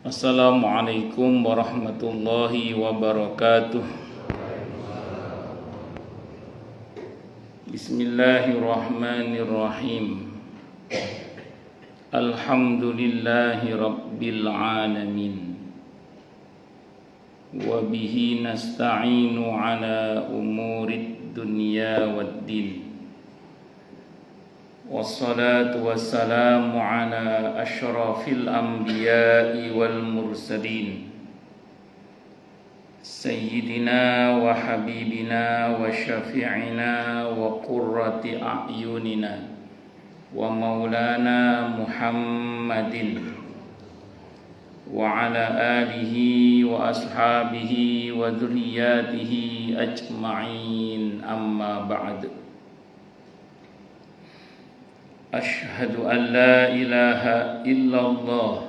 Assalamualaikum warahmatullahi wabarakatuh. Bismillahirrahmanirrahim. Alhamdulillahi rabbil alamin. Wa bihi nasta'inu ala umurid dunya waddin. Wassalatu wassalamu ala ashrafil anbiya'i wal mursalin Sayyidina wa habibina wa syafi'ina wa qurrati a'yunina wa maulana Muhammadin wa ala alihi wa ashabihi wa dhurriyyatihi ajma'in, amma ba'd. Ashhadu an la ilaha illallah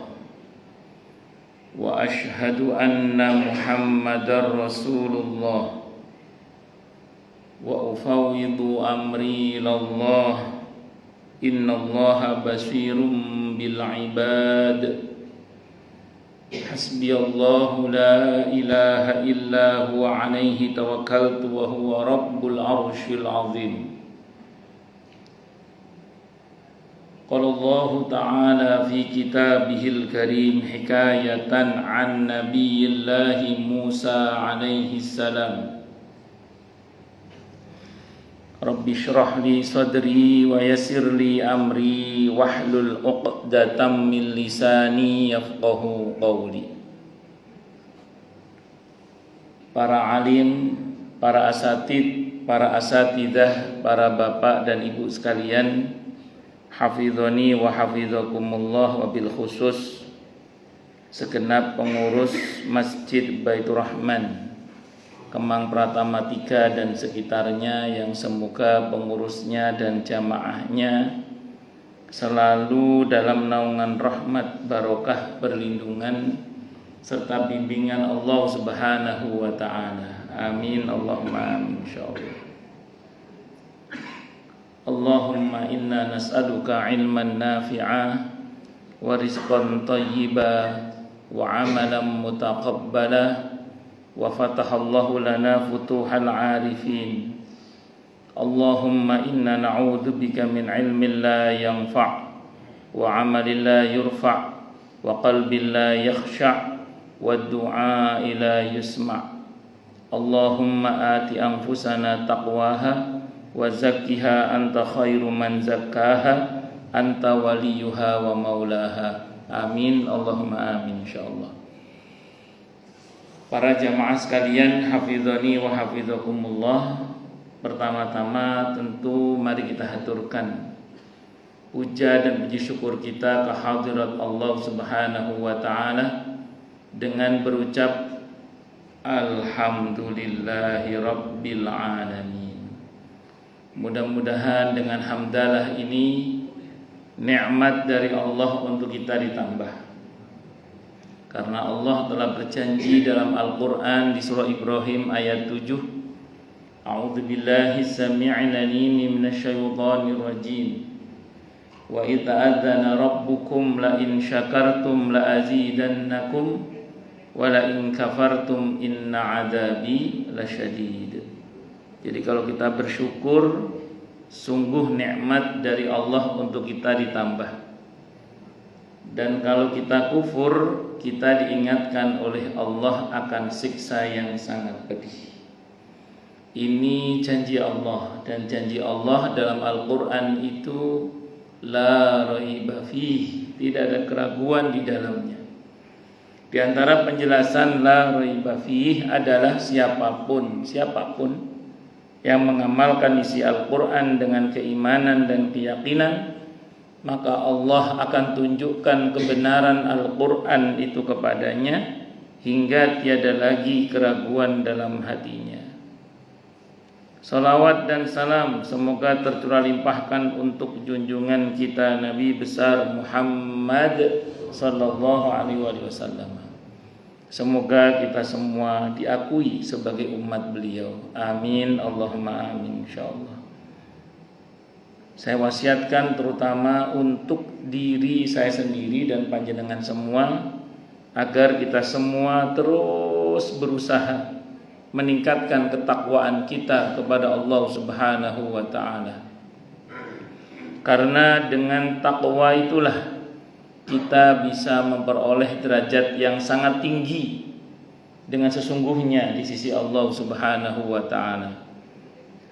wa ashhadu anna Muhammadar Rasulullah wa ufawwidu amri ilallah innallaha basirum bil ibad hasbiyallahu la ilaha illa huwa alaihi tawakkaltu wa huwa rabbul arshil azim. Qala Allah Ta'ala fi kitabihil karim hikayatan an nabiyillahi Musa alaihi salam. Rabbi shrah li sadri wa yassir li amri wahlul 'uqdatam min lisani yafqahu qawli. Para alim, para asatid, para asatidah, para bapak dan ibu sekalian, hafizani wa hafizakumullah, wabil khusus segenap pengurus Masjid Baitur Rahman Kemang Pratama 3 dan sekitarnya, yang semoga pengurusnya dan jamaahnya selalu dalam naungan rahmat, barokah, perlindungan serta bimbingan Allah Subhanahu wa taala. Amin Allahumma amin insyaallah. Allahumma inna nas'aluka ilman nafi'a wa rizqan thayyiba wa amalan mutaqabbala wa fatahallahu lana futuhal arifin. Allahumma inna na'udzubika min ilmin la yanfa' wa amalin la yurfa' wa qalbin la yakhsha' wa du'a'i la yusma'. Allahumma ati anfusana taqwaha wa zakkiha anta khairu man zakkaha anta waliyuha wa maulaha. Amin Allahumma amin insyaallah. Para jamaah sekalian, hafizani wa hafizakumullah. Pertama-tama tentu mari kita haturkan puja dan puji syukur kita ke hadirat Allah Subhanahu wa taala dengan berucap alhamdulillahi rabbil alamin. Mudah-mudahan dengan hamdalah ini nikmat dari Allah untuk kita ditambah. Karena Allah telah berjanji dalam Al-Qur'an di surah Ibrahim ayat 7, A'udzu billahi samii'il 'aliim minasyaitonir rajim. Wa idza adzana rabbukum la in syakartum la azidannakum wa la in kafartum inna 'adzabi lasyadid. Jadi kalau kita bersyukur, sungguh nikmat dari Allah untuk kita ditambah. Dan kalau kita kufur, kita diingatkan oleh Allah akan siksa yang sangat pedih. Ini janji Allah, dan janji Allah dalam Al-Quran itu la raiba fih, tidak ada keraguan di dalamnya. Di antara penjelasan la raiba fih adalah siapapun yang mengamalkan isi Al-Quran dengan keimanan dan keyakinan, maka Allah akan tunjukkan kebenaran Al-Quran itu kepadanya hingga tiada lagi keraguan dalam hatinya. Salawat dan salam semoga tercurah limpahkan untuk junjungan kita Nabi besar Muhammad sallallahu alaihi wasallam. Semoga kita semua diakui sebagai umat beliau. Amin Allahumma amin insyaallah. Saya wasiatkan terutama untuk diri saya sendiri dan panjenengan semua agar kita semua terus berusaha meningkatkan ketakwaan kita kepada Allah Subhanahu wa taala. Karena dengan takwa itulah kita bisa memperoleh derajat yang sangat tinggi dengan sesungguhnya di sisi Allah Subhanahu wa taala.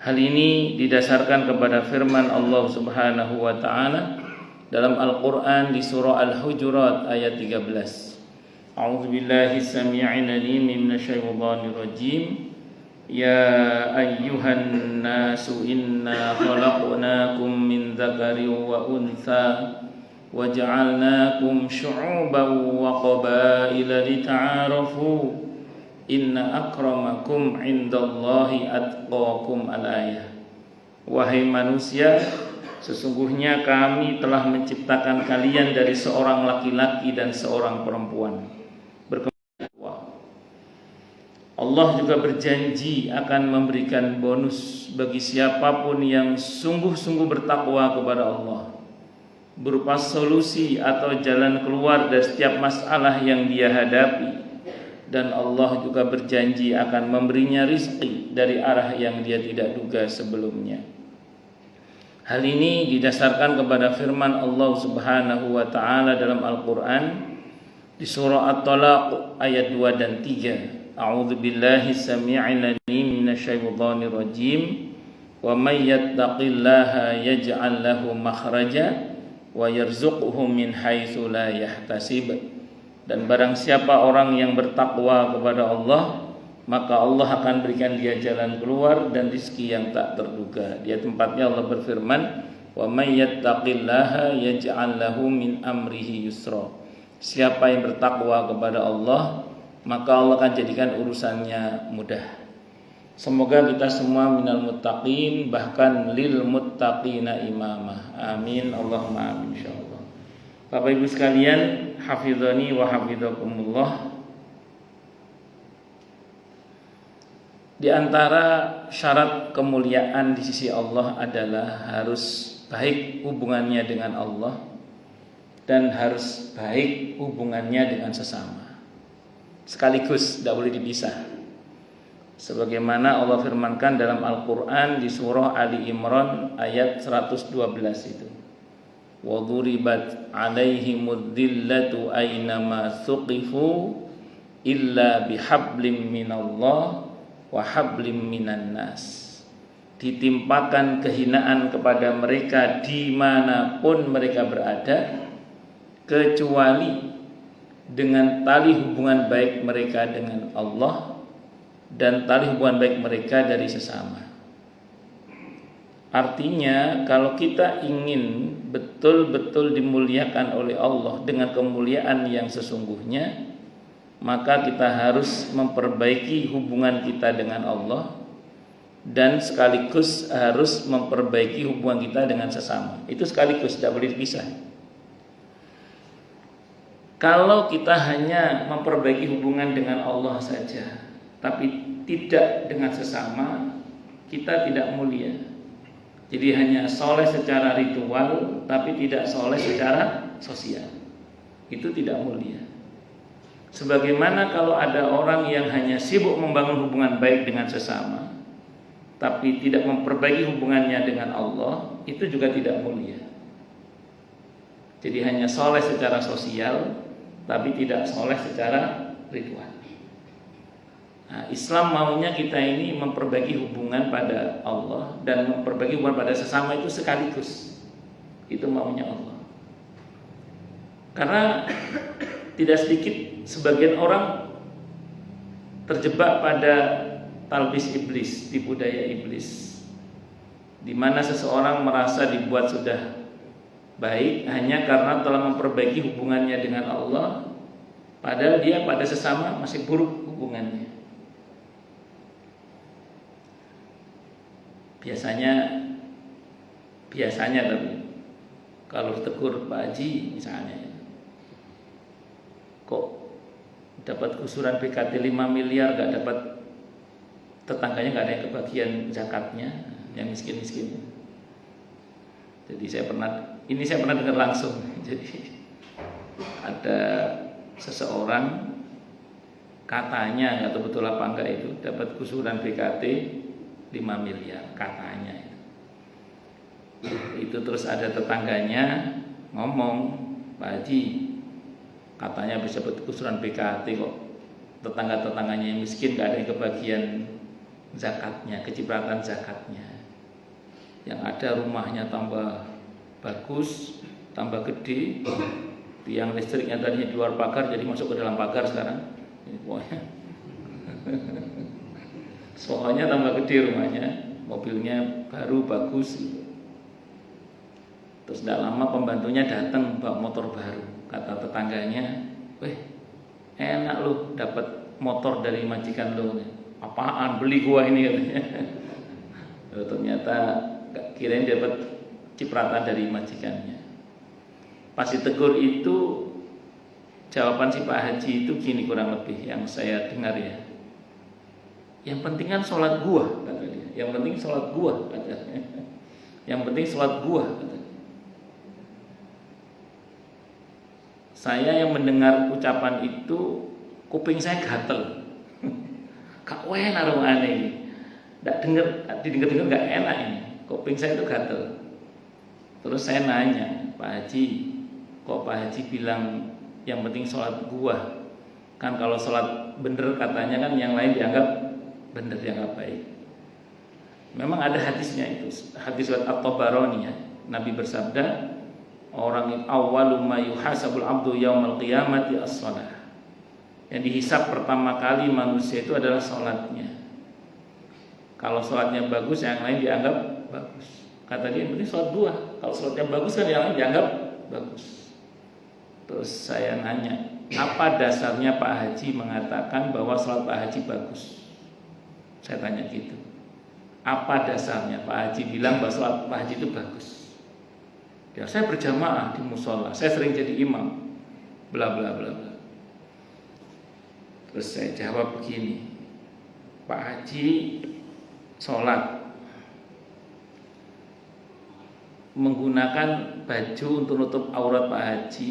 Hal ini didasarkan kepada firman Allah Subhanahu wa taala dalam Al-Qur'an di surah Al-Hujurat ayat 13. A'udzubillahi samii'il 'aliim minasyaitonir rajim. Ya ayyuhan nasu inna khalaqnakum min dzakarin wa untha waja'alnakum syu'uban wa qabaila lita'arafu inna akramakum 'indallahi atqakum al-ayah. Wahai manusia, sesungguhnya kami telah menciptakan kalian dari seorang laki-laki dan seorang perempuan. Allah juga berjanji akan memberikan bonus bagi siapapun yang sungguh-sungguh bertakwa kepada Allah, berupa solusi atau jalan keluar dari setiap masalah yang dia hadapi. Dan Allah juga berjanji akan memberinya rizki dari arah yang dia tidak duga sebelumnya. Hal ini didasarkan kepada firman Allah Subhanahu wa taala dalam Al-Qur'an di surah At-Talaq ayat 2 dan 3. A'udzu billahi samii'il 'aliim minasyaitonir rajim. Wa may yattaqillaha yaj'al lahu makhraja wa yarzuqhu min haitsu la yahtasib. Dan barang siapa orang yang bertakwa kepada Allah, maka Allah akan berikan dia jalan keluar dan rezeki yang tak terduga. Di tempatnya Allah berfirman, wa may yattaqillaha yaj'al lahu min amrihi yusra. Siapa yang bertakwa kepada Allah, maka Allah akan jadikan urusannya mudah. Semoga kita semua minal muttaqin, bahkan lil muttaqina imamah. Amin, Allahumma amin insyaallah. Bapak Ibu sekalian, hafizani wa hafizakumullah. Di antara syarat kemuliaan di sisi Allah adalah harus baik hubungannya dengan Allah dan harus baik hubungannya dengan sesama. Sekaligus, tidak boleh dipisah. Sebagaimana Allah firmankan dalam Al-Quran di surah Ali Imran ayat 112 itu. Wa dhuribat 'alaihimud dhillatu aynama thuqifu illa bihablim minallah wa hablim minan nas. Ditimpakan kehinaan kepada mereka dimanapun mereka berada, kecuali dengan tali hubungan baik mereka dengan Allah dan tali hubungan baik mereka dari sesama. Artinya, kalau kita ingin betul-betul dimuliakan oleh Allah dengan kemuliaan yang sesungguhnya, maka kita harus memperbaiki hubungan kita dengan Allah dan sekaligus harus memperbaiki hubungan kita dengan sesama. Itu sekaligus, tidak boleh dipisah. Kalau kita hanya memperbaiki hubungan dengan Allah saja, tapi tidak dengan sesama, kita tidak mulia. Jadi hanya soleh secara ritual, tapi tidak soleh secara sosial. Itu tidak mulia. Sebagaimana kalau ada orang yang hanya sibuk membangun hubungan baik dengan sesama, tapi tidak memperbaiki hubungannya dengan Allah, itu juga tidak mulia. Jadi hanya soleh secara sosial, tapi tidak soleh secara ritual. Nah, Islam maunya kita ini memperbaiki hubungan pada Allah dan memperbaiki hubungan pada sesama itu sekaligus. Itu maunya Allah. Karena tidak sedikit sebagian orang terjebak pada talbis iblis, tipu daya iblis, di mana seseorang merasa dibuat sudah baik hanya karena telah memperbaiki hubungannya dengan Allah, padahal dia pada sesama masih buruk hubungannya. Biasanya tapi kalau tegur Pak Haji misalnya, kok dapat kusuran BKT 5 miliar gak dapat, tetangganya gak ada yang kebagian zakatnya, yang miskin-miskin. Jadi saya pernah dengar langsung. Jadi ada seseorang katanya, nggak tahu betul apa enggak, itu dapat kusuran BKT 5 miliar katanya itu. Terus ada tetangganya ngomong, Pak Haji katanya bisa dapat kusuran BKT kok, tetangga-tetangganya yang miskin nggak ada yang kebagian zakatnya, kecipratan zakatnya. Yang ada rumahnya tambah bagus, tambah gede, tiang listriknya tadinya di luar pagar jadi masuk ke dalam pagar sekarang. Pokoknya tambah gede rumahnya, mobilnya baru bagus. Terus tidak lama pembantunya datang bawa motor baru. Kata tetangganya, "Weh, enak lu dapat motor dari majikan lu." "Apaan? Beli gua ini," katanya. Ternyata kirain dapat cipratan dari majikannya. Pas ditegur itu, jawaban si Pak Haji itu gini kurang lebih yang saya dengar ya. "Yang penting kan sholat gua," kata dia. "Yang penting sholat gua," katanya. "Yang penting sholat gua," katanya. Saya yang mendengar ucapan itu, kuping saya gatel. Kak enak rumah ini. Nggak didengar nggak enak ini. Kuping saya itu gatel. Terus saya nanya, "Pak Haji, kok Pak Haji bilang yang penting sholat gua? Kan kalau sholat bener katanya kan yang lain dianggap bener, dianggap baik." Memang ada hadisnya itu, hadis At-Tabarani ya. Nabi bersabda, orang awwalu ma yuhasabul abdu yaumal qiyamati as-shalah. Yang dihisab pertama kali manusia itu adalah sholatnya. Kalau sholatnya bagus, yang lain dianggap bagus. Kata dia, ini sholat dua. Kalau sholatnya bagus kan yang lain dianggap bagus. Terus saya nanya, apa dasarnya Pak Haji mengatakan bahwa sholat Pak Haji bagus? Saya tanya gitu. Apa dasarnya Pak Haji bilang bahwa sholat Pak Haji itu bagus? Ya, saya berjamaah di musola, saya sering jadi imam, bla bla bla bla. Terus saya jawab begini, Pak Haji sholat menggunakan baju untuk nutup aurat Pak Haji,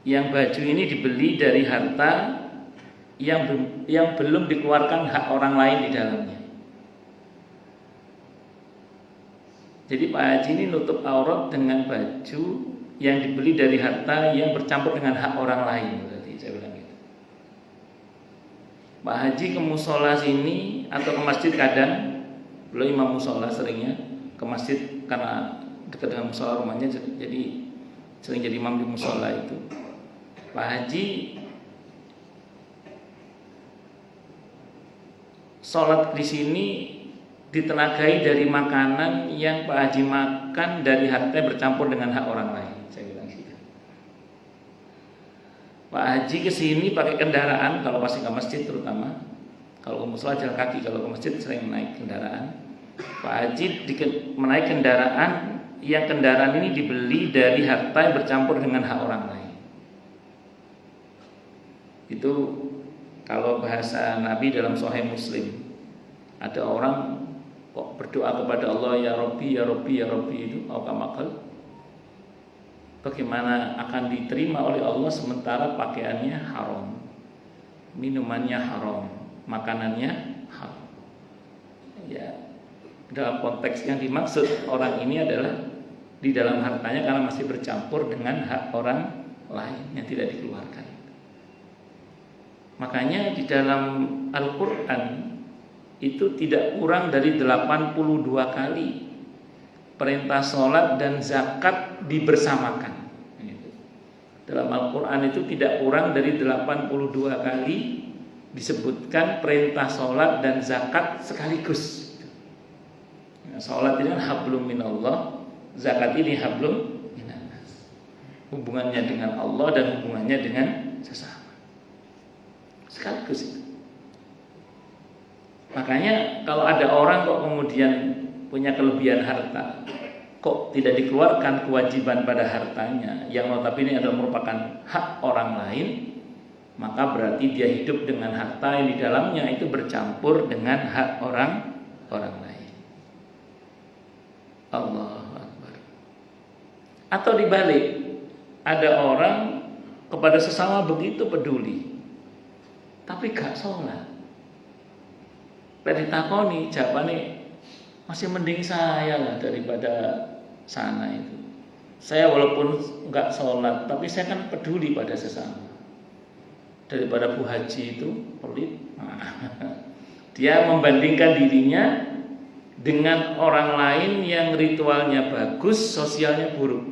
yang baju ini dibeli dari harta yang belum dikeluarkan hak orang lain di dalamnya. Jadi Pak Haji ini nutup aurat dengan baju yang dibeli dari harta yang bercampur dengan hak orang lain. Berarti saya bilang gitu. Pak Haji ke musola sini atau ke masjid kadang, beliau imam musola seringnya ke masjid karena dekat dengan musola rumahnya, jadi sering jadi imam di musola itu. Pak Haji sholat di sini ditenagai dari makanan yang Pak Haji makan dari harta bercampur dengan hak orang lain. Saya bilang gitu. Pak Haji kesini pakai kendaraan, kalau pasti ke masjid terutama. Kalau ke musola jalan kaki, kalau ke masjid sering naik kendaraan. Pak Haji menaik kendaraan yang kendaraan ini dibeli dari harta yang bercampur dengan hak orang lain. Itu kalau bahasa Nabi dalam Sahih Muslim. Ada orang kok berdoa kepada Allah, ya Rabbi, ya Rabbi, ya Rabbi, itu aukamakal. Bagaimana akan diterima oleh Allah sementara pakaiannya haram, minumannya haram, makanannya haram. Ya, dalam konteks yang dimaksud orang ini adalah di dalam hartanya karena masih bercampur dengan hak orang lain yang tidak dikeluarkan. Makanya di dalam Al-Quran itu tidak kurang dari 82 kali perintah sholat dan zakat dibersamakan. Dalam Al-Quran itu tidak kurang dari 82 kali disebutkan perintah sholat dan zakat sekaligus. Sholat ini hablum minallah, zakat ini hablum minannas. Hubungannya dengan Allah dan hubungannya dengan sesama. Sekaligus itu. Makanya kalau ada orang kok kemudian punya kelebihan harta, kok tidak dikeluarkan kewajiban pada hartanya yang notabene adalah merupakan hak orang lain, maka berarti dia hidup dengan harta yang di dalamnya itu bercampur dengan hak orang lain. Allahu Akbar. Atau dibalik, ada orang kepada sesama begitu peduli, tapi gak sholat. Tadi takoni jawabannya masih mending saya lah daripada sana itu. Saya walaupun nggak sholat, tapi saya kan peduli pada sesama. Daripada Bu Haji itu pelit. Dia membandingkan dirinya dengan orang lain yang ritualnya bagus, sosialnya buruk.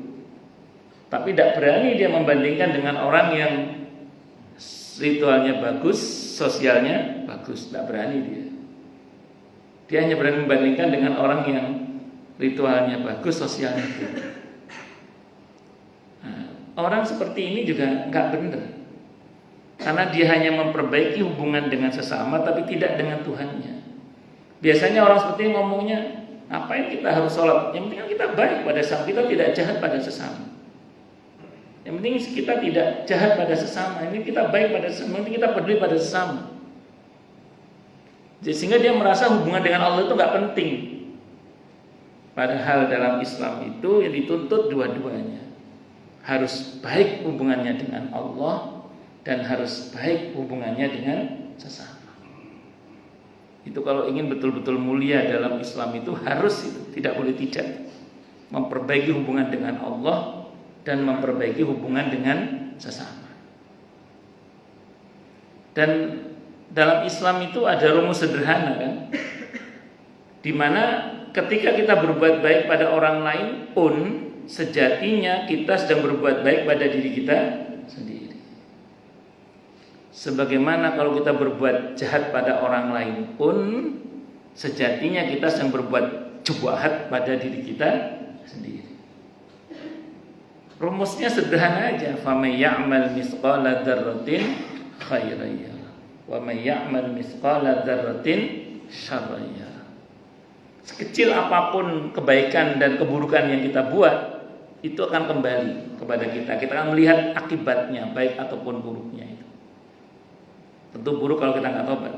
Tapi tidak berani dia membandingkan dengan orang yang ritualnya bagus, sosialnya bagus. Tidak berani dia. Dia hanya berani membandingkan dengan orang yang ritualnya bagus, sosialnya buruk. Nah, orang seperti ini juga nggak benar. Karena dia hanya memperbaiki hubungan dengan sesama, tapi tidak dengan Tuhannya. Biasanya orang seperti ini ngomongnya, ngapain kita harus sholat? Yang penting kita baik pada sesama, kita tidak jahat pada sesama. Yang penting kita tidak jahat pada sesama, ini kita baik pada sesama, yang penting kita peduli pada sesama. Jadi, sehingga dia merasa hubungan dengan Allah itu nggak penting. Padahal dalam Islam itu yang dituntut dua-duanya. Harus baik hubungannya dengan Allah dan harus baik hubungannya dengan sesama. Itu kalau ingin betul-betul mulia dalam Islam itu harus, tidak boleh tidak, memperbaiki hubungan dengan Allah dan memperbaiki hubungan dengan sesama. Dan dalam Islam itu ada rumus sederhana kan, dimana ketika kita berbuat baik pada orang lain pun sejatinya kita sedang berbuat baik pada diri kita sendiri. Sebagaimana kalau kita berbuat jahat pada orang lain pun sejatinya kita sedang berbuat jahat pada diri kita sendiri. Rumusnya sederhana aja, faman ya'mal mithqala dzarratin khairan yarah wa man ya'mal mithqala dzarratin syarran yarah. Sekecil apapun kebaikan dan keburukan yang kita buat, itu akan kembali kepada kita. Kita akan melihat akibatnya, baik ataupun buruknya itu. Tentu buruk kalau kita nggak tobat.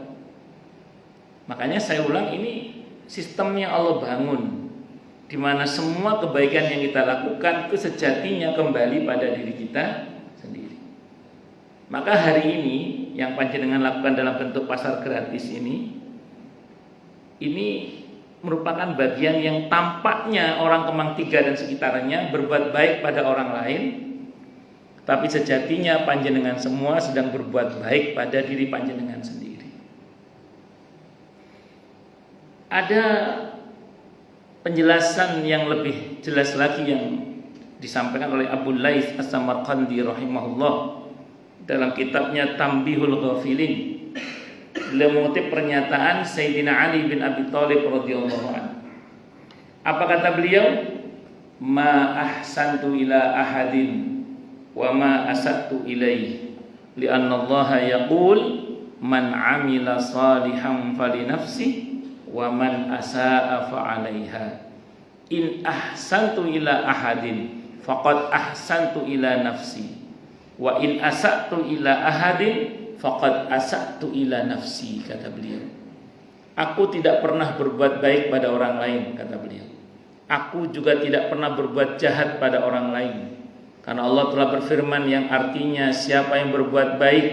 Makanya saya ulang, ini sistemnya Allah bangun, di mana semua kebaikan yang kita lakukan itu sejatinya kembali pada diri kita sendiri. Maka hari ini yang panjenengan lakukan dalam bentuk pasar gratis ini merupakan bagian yang tampaknya orang Kemang 3 dan sekitarnya berbuat baik pada orang lain, tapi sejatinya panjenengan semua sedang berbuat baik pada diri panjenengan sendiri. Ada penjelasan yang lebih jelas lagi yang disampaikan oleh Abu Laits As-Samarqandi rahimahullah dalam kitabnya Tanbihul Ghafilin. Beliau mengutip pernyataan Sayyidina Ali bin Abi Thalib radhiyallahu anhu. Apa kata beliau? Ma ahsantu ila ahadin wa ma asattu ilaihi li'anna Allah yaqul man 'amila salihan fali nafsi wa man asaa fa 'alaiha in ahsantu ila ahadin faqad ahsantu ila nafsi wa in asattu ila ahadin faqad asattu ila nafsi, kata beliau. Aku tidak pernah berbuat baik pada orang lain, kata beliau. Aku juga tidak pernah berbuat jahat pada orang lain. Karena Allah telah berfirman yang artinya siapa yang berbuat baik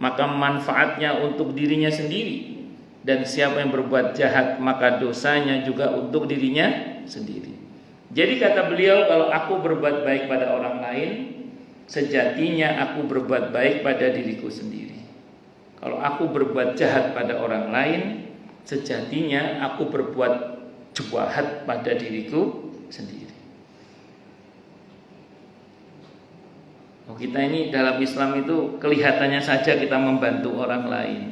maka manfaatnya untuk dirinya sendiri, dan siapa yang berbuat jahat maka dosanya juga untuk dirinya sendiri. Jadi kata beliau, kalau aku berbuat baik pada orang lain, sejatinya aku berbuat baik pada diriku sendiri. Kalau aku berbuat jahat pada orang lain, sejatinya aku berbuat jahat pada diriku sendiri. Kita ini dalam Islam itu kelihatannya saja kita membantu orang lain,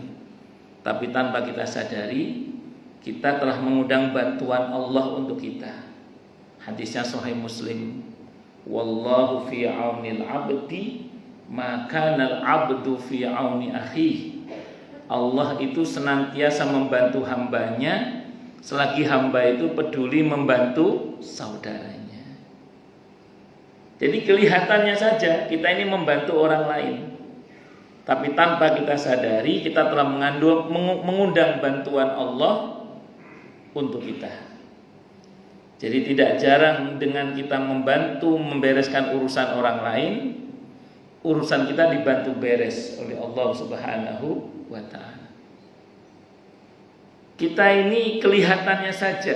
tapi tanpa kita sadari kita telah mengundang bantuan Allah untuk kita. Hadisnya Sahih Muslim, wallahu fi aunil abdi maka nal abdu fi auni akhi. Allah itu senantiasa membantu hambanya selagi hamba itu peduli membantu saudaranya. Jadi kelihatannya saja kita ini membantu orang lain, tapi tanpa kita sadari kita telah mengundang bantuan Allah untuk kita. Jadi tidak jarang dengan kita membantu membereskan urusan orang lain, urusan kita dibantu beres oleh Allah Subhanahu wa taala. Kita ini kelihatannya saja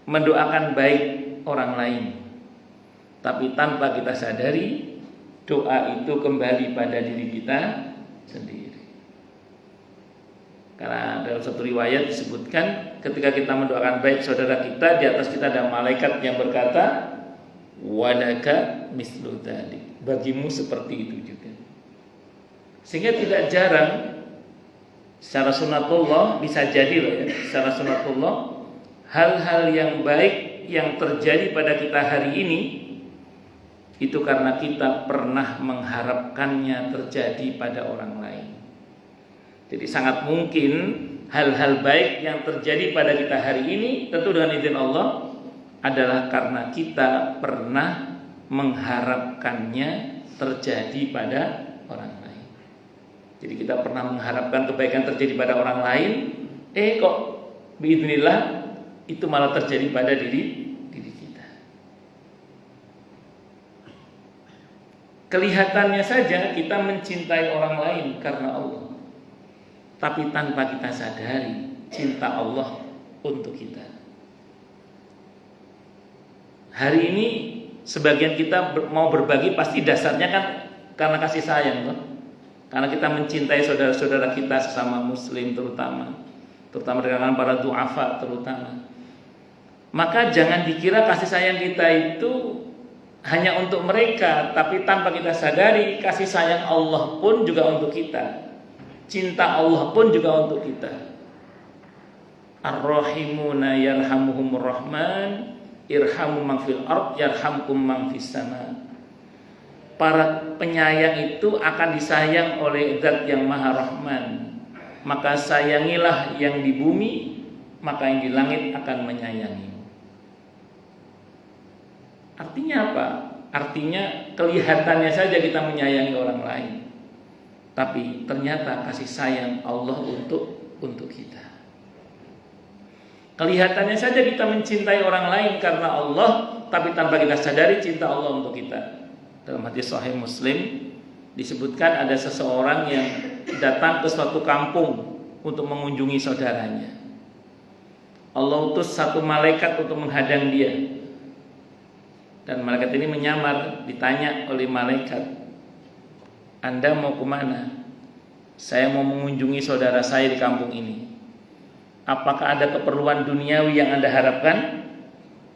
mendoakan baik orang lain, tapi tanpa kita sadari doa itu kembali pada diri kita sendiri. Karena dalam satu riwayat disebutkan ketika kita mendoakan baik saudara kita, di atas kita ada malaikat yang berkata, walaka mislu dzalik, bagimu seperti itu juga. Sehingga tidak jarang secara sunatullah, bisa jadi loh ya, secara sunatullah hal-hal yang baik yang terjadi pada kita hari ini itu karena kita pernah mengharapkannya terjadi pada orang lain. Jadi sangat mungkin hal-hal baik yang terjadi pada kita hari ini tentu dengan izin Allah adalah karena kita pernah mengharapkannya terjadi pada orang lain. Jadi kita pernah mengharapkan kebaikan terjadi pada orang lain, kok biidznillah itu malah terjadi pada diri kita. Kelihatannya saja kita mencintai orang lain karena Allah, tapi tanpa kita sadari cinta Allah untuk kita. Hari ini sebagian kita mau berbagi pasti dasarnya kan karena kasih sayang, toh? Karena kita mencintai saudara-saudara kita sesama muslim terutama dengan para du'afa terutama. Maka jangan dikira kasih sayang kita itu hanya untuk mereka, tapi tanpa kita sadari kasih sayang Allah pun juga untuk kita. Cinta Allah pun juga untuk kita. Ar-rahimuna yarhamuhumur rahman, irhamu man fil ard yarhamkum man fis sama. Para penyayang itu akan disayang oleh Zat yang Maha Rahman. Maka sayangilah yang di bumi, maka yang di langit akan menyayangi. Artinya apa? Artinya kelihatannya saja kita menyayangi orang lain, tapi ternyata kasih sayang Allah untuk kita. Kelihatannya saja kita mencintai orang lain karena Allah, tapi tanpa kita sadari cinta Allah untuk kita. Dalam hadis Sahih Muslim disebutkan ada seseorang yang datang ke suatu kampung untuk mengunjungi saudaranya. Allah utus satu malaikat untuk menghadang dia. Dan malaikat ini menyamar, ditanya oleh malaikat, Anda mau kemana? Saya mau mengunjungi saudara saya di kampung ini. Apakah ada keperluan duniawi yang Anda harapkan?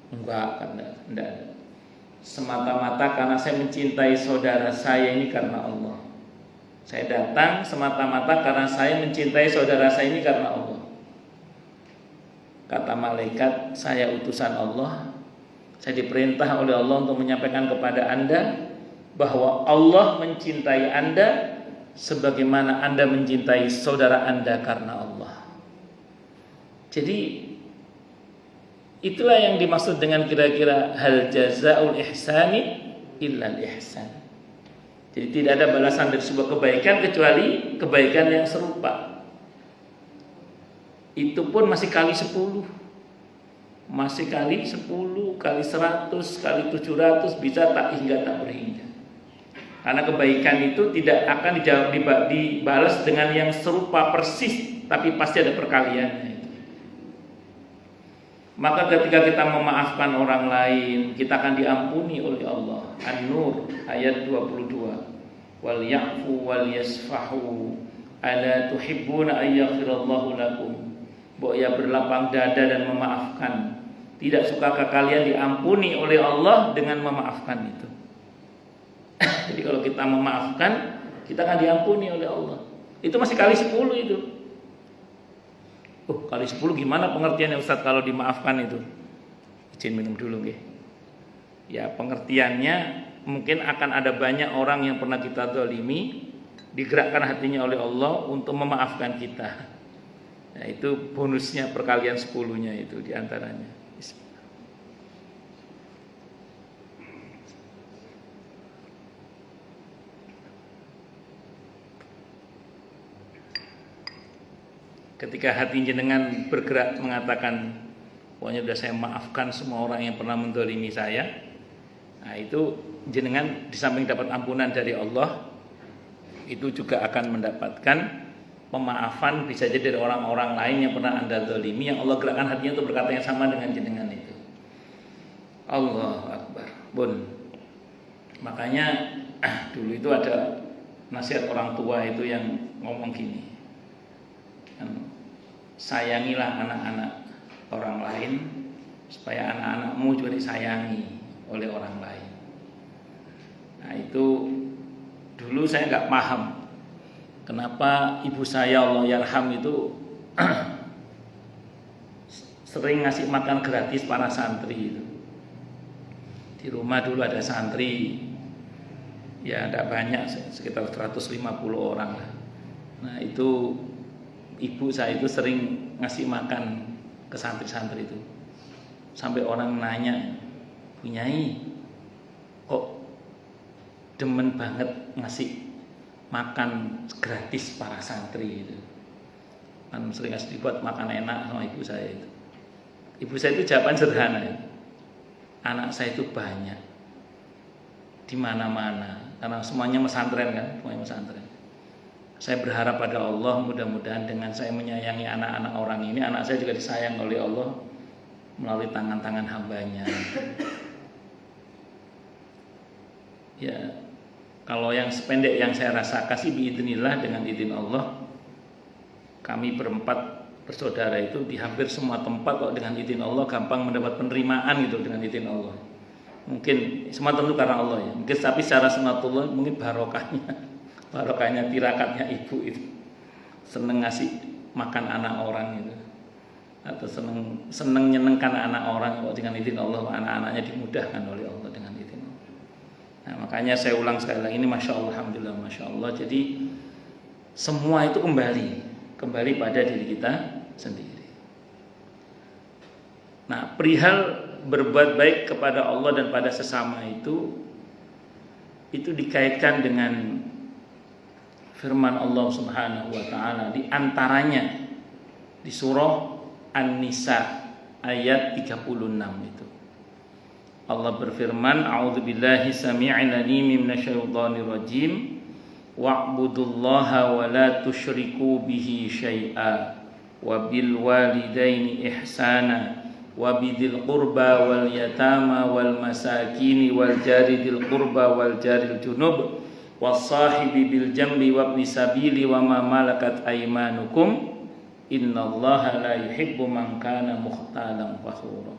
Enggak, tidak ada. Semata-mata karena saya mencintai saudara saya ini karena Allah. Saya datang semata-mata karena saya mencintai saudara saya ini karena Allah. Kata malaikat, saya utusan Allah. Saya diperintah oleh Allah untuk menyampaikan kepada Anda bahwa Allah mencintai Anda sebagaimana Anda mencintai saudara Anda karena Allah. Jadi itulah yang dimaksud dengan kira-kira hal jazaul ihsani illal ihsan. Jadi tidak ada balasan dari sebuah kebaikan kecuali kebaikan yang serupa. Itu pun masih kali 10. Masih kali 10, kali 100, kali 700, bisa tak hingga tak berhingga. Karena kebaikan itu tidak akan dibalas dengan yang serupa persis, tapi pasti ada perkaliannya. Maka ketika kita memaafkan orang lain, kita akan diampuni oleh Allah. An-Nur ayat 22. Wal ya'fu wal yasfahu ala tuhibbuna ay yaghfirallahu lakum. Ya berlapang dada dan memaafkan. Tidak sukakah kalian diampuni oleh Allah dengan memaafkan itu? Jadi kalau kita memaafkan, kita akan diampuni oleh Allah. Itu masih kali 10 itu. Kali 10 gimana pengertiannya Ustaz kalau dimaafkan itu? Izin minum dulu nggih. Ya, pengertiannya mungkin akan ada banyak orang yang pernah kita zalimi, digerakkan hatinya oleh Allah untuk memaafkan kita. Nah, itu bonusnya perkalian 10-nya itu diantaranya. Ketika hati jenengan bergerak mengatakan, pokoknya sudah saya maafkan semua orang yang pernah mendolimi saya, Nah, itu jenengan di samping dapat ampunan dari Allah, itu juga akan mendapatkan pemaafan bisa jadi dari orang-orang lain yang pernah Anda zalimi, yang Allah gerakkan hatinya untuk berkata yang sama dengan jenengan itu. Allahu Akbar. Bun. Makanya dulu itu ada nasihat orang tua itu yang ngomong gini. Sayangilah anak-anak orang lain supaya anak-anakmu juga disayangi oleh orang lain. Nah, itu dulu saya nggak paham kenapa ibu saya Allah yarham itu sering ngasih makan gratis para santri itu. Di rumah dulu ada santri, ya tidak banyak, sekitar 150 orang lah. Nah, itu ibu saya itu sering ngasih makan ke santri-santri itu. Sampai orang nanya, "Nyai, kok demen banget ngasih makan gratis para santri itu?" Kan sering ngasih dibuat makan enak sama ibu saya itu. Ibu saya itu jawaban sederhana ya. Anak saya itu banyak di mana-mana karena semuanya pesantren kan, semuanya pesantren. Saya berharap pada Allah mudah-mudahan dengan saya menyayangi anak-anak orang ini, anak saya juga disayang oleh Allah melalui tangan-tangan hambanya. Ya, kalau yang sependek yang saya rasakan sih biidznillah, dengan izin Allah, kami berempat bersaudara itu di hampir semua tempat kok dengan izin Allah gampang mendapat penerimaan gitu dengan izin Allah. Mungkin semua tentu karena Allah ya. Mungkin tapi secara sunatullah mungkin barokahnya tirakatnya ibu itu. Seneng ngasih makan anak orang itu. Atau seneng nyenengkan anak orang kok dengan izin Allah, anak-anaknya dimudahkan oleh Allah dengan izin Allah. Nah, makanya saya ulang sekali lagi ini Masya Allah, Alhamdulillah, Masya Allah. Jadi semua itu kembali pada diri kita sendiri. Nah, perihal berbuat baik kepada Allah dan pada sesama itu dikaitkan dengan firman Allah Subhanahu wa taala di antaranya di surah An-Nisa ayat 36 itu. Allah berfirman, "A'udzubillahi samii'il 'aliim minasyaitonir rajim. Wa'budullaha wa la tusyriku bihi syai'a wa bil walidaini ihsana wa bidzil qurba wal yatama wal masakin wal jari dzil qurba wal jaril junub was sahibi bil jambi wabni sabili wa ma malakat aymanukum innallaha la yuhibbu man kana mukhtalan fakhura."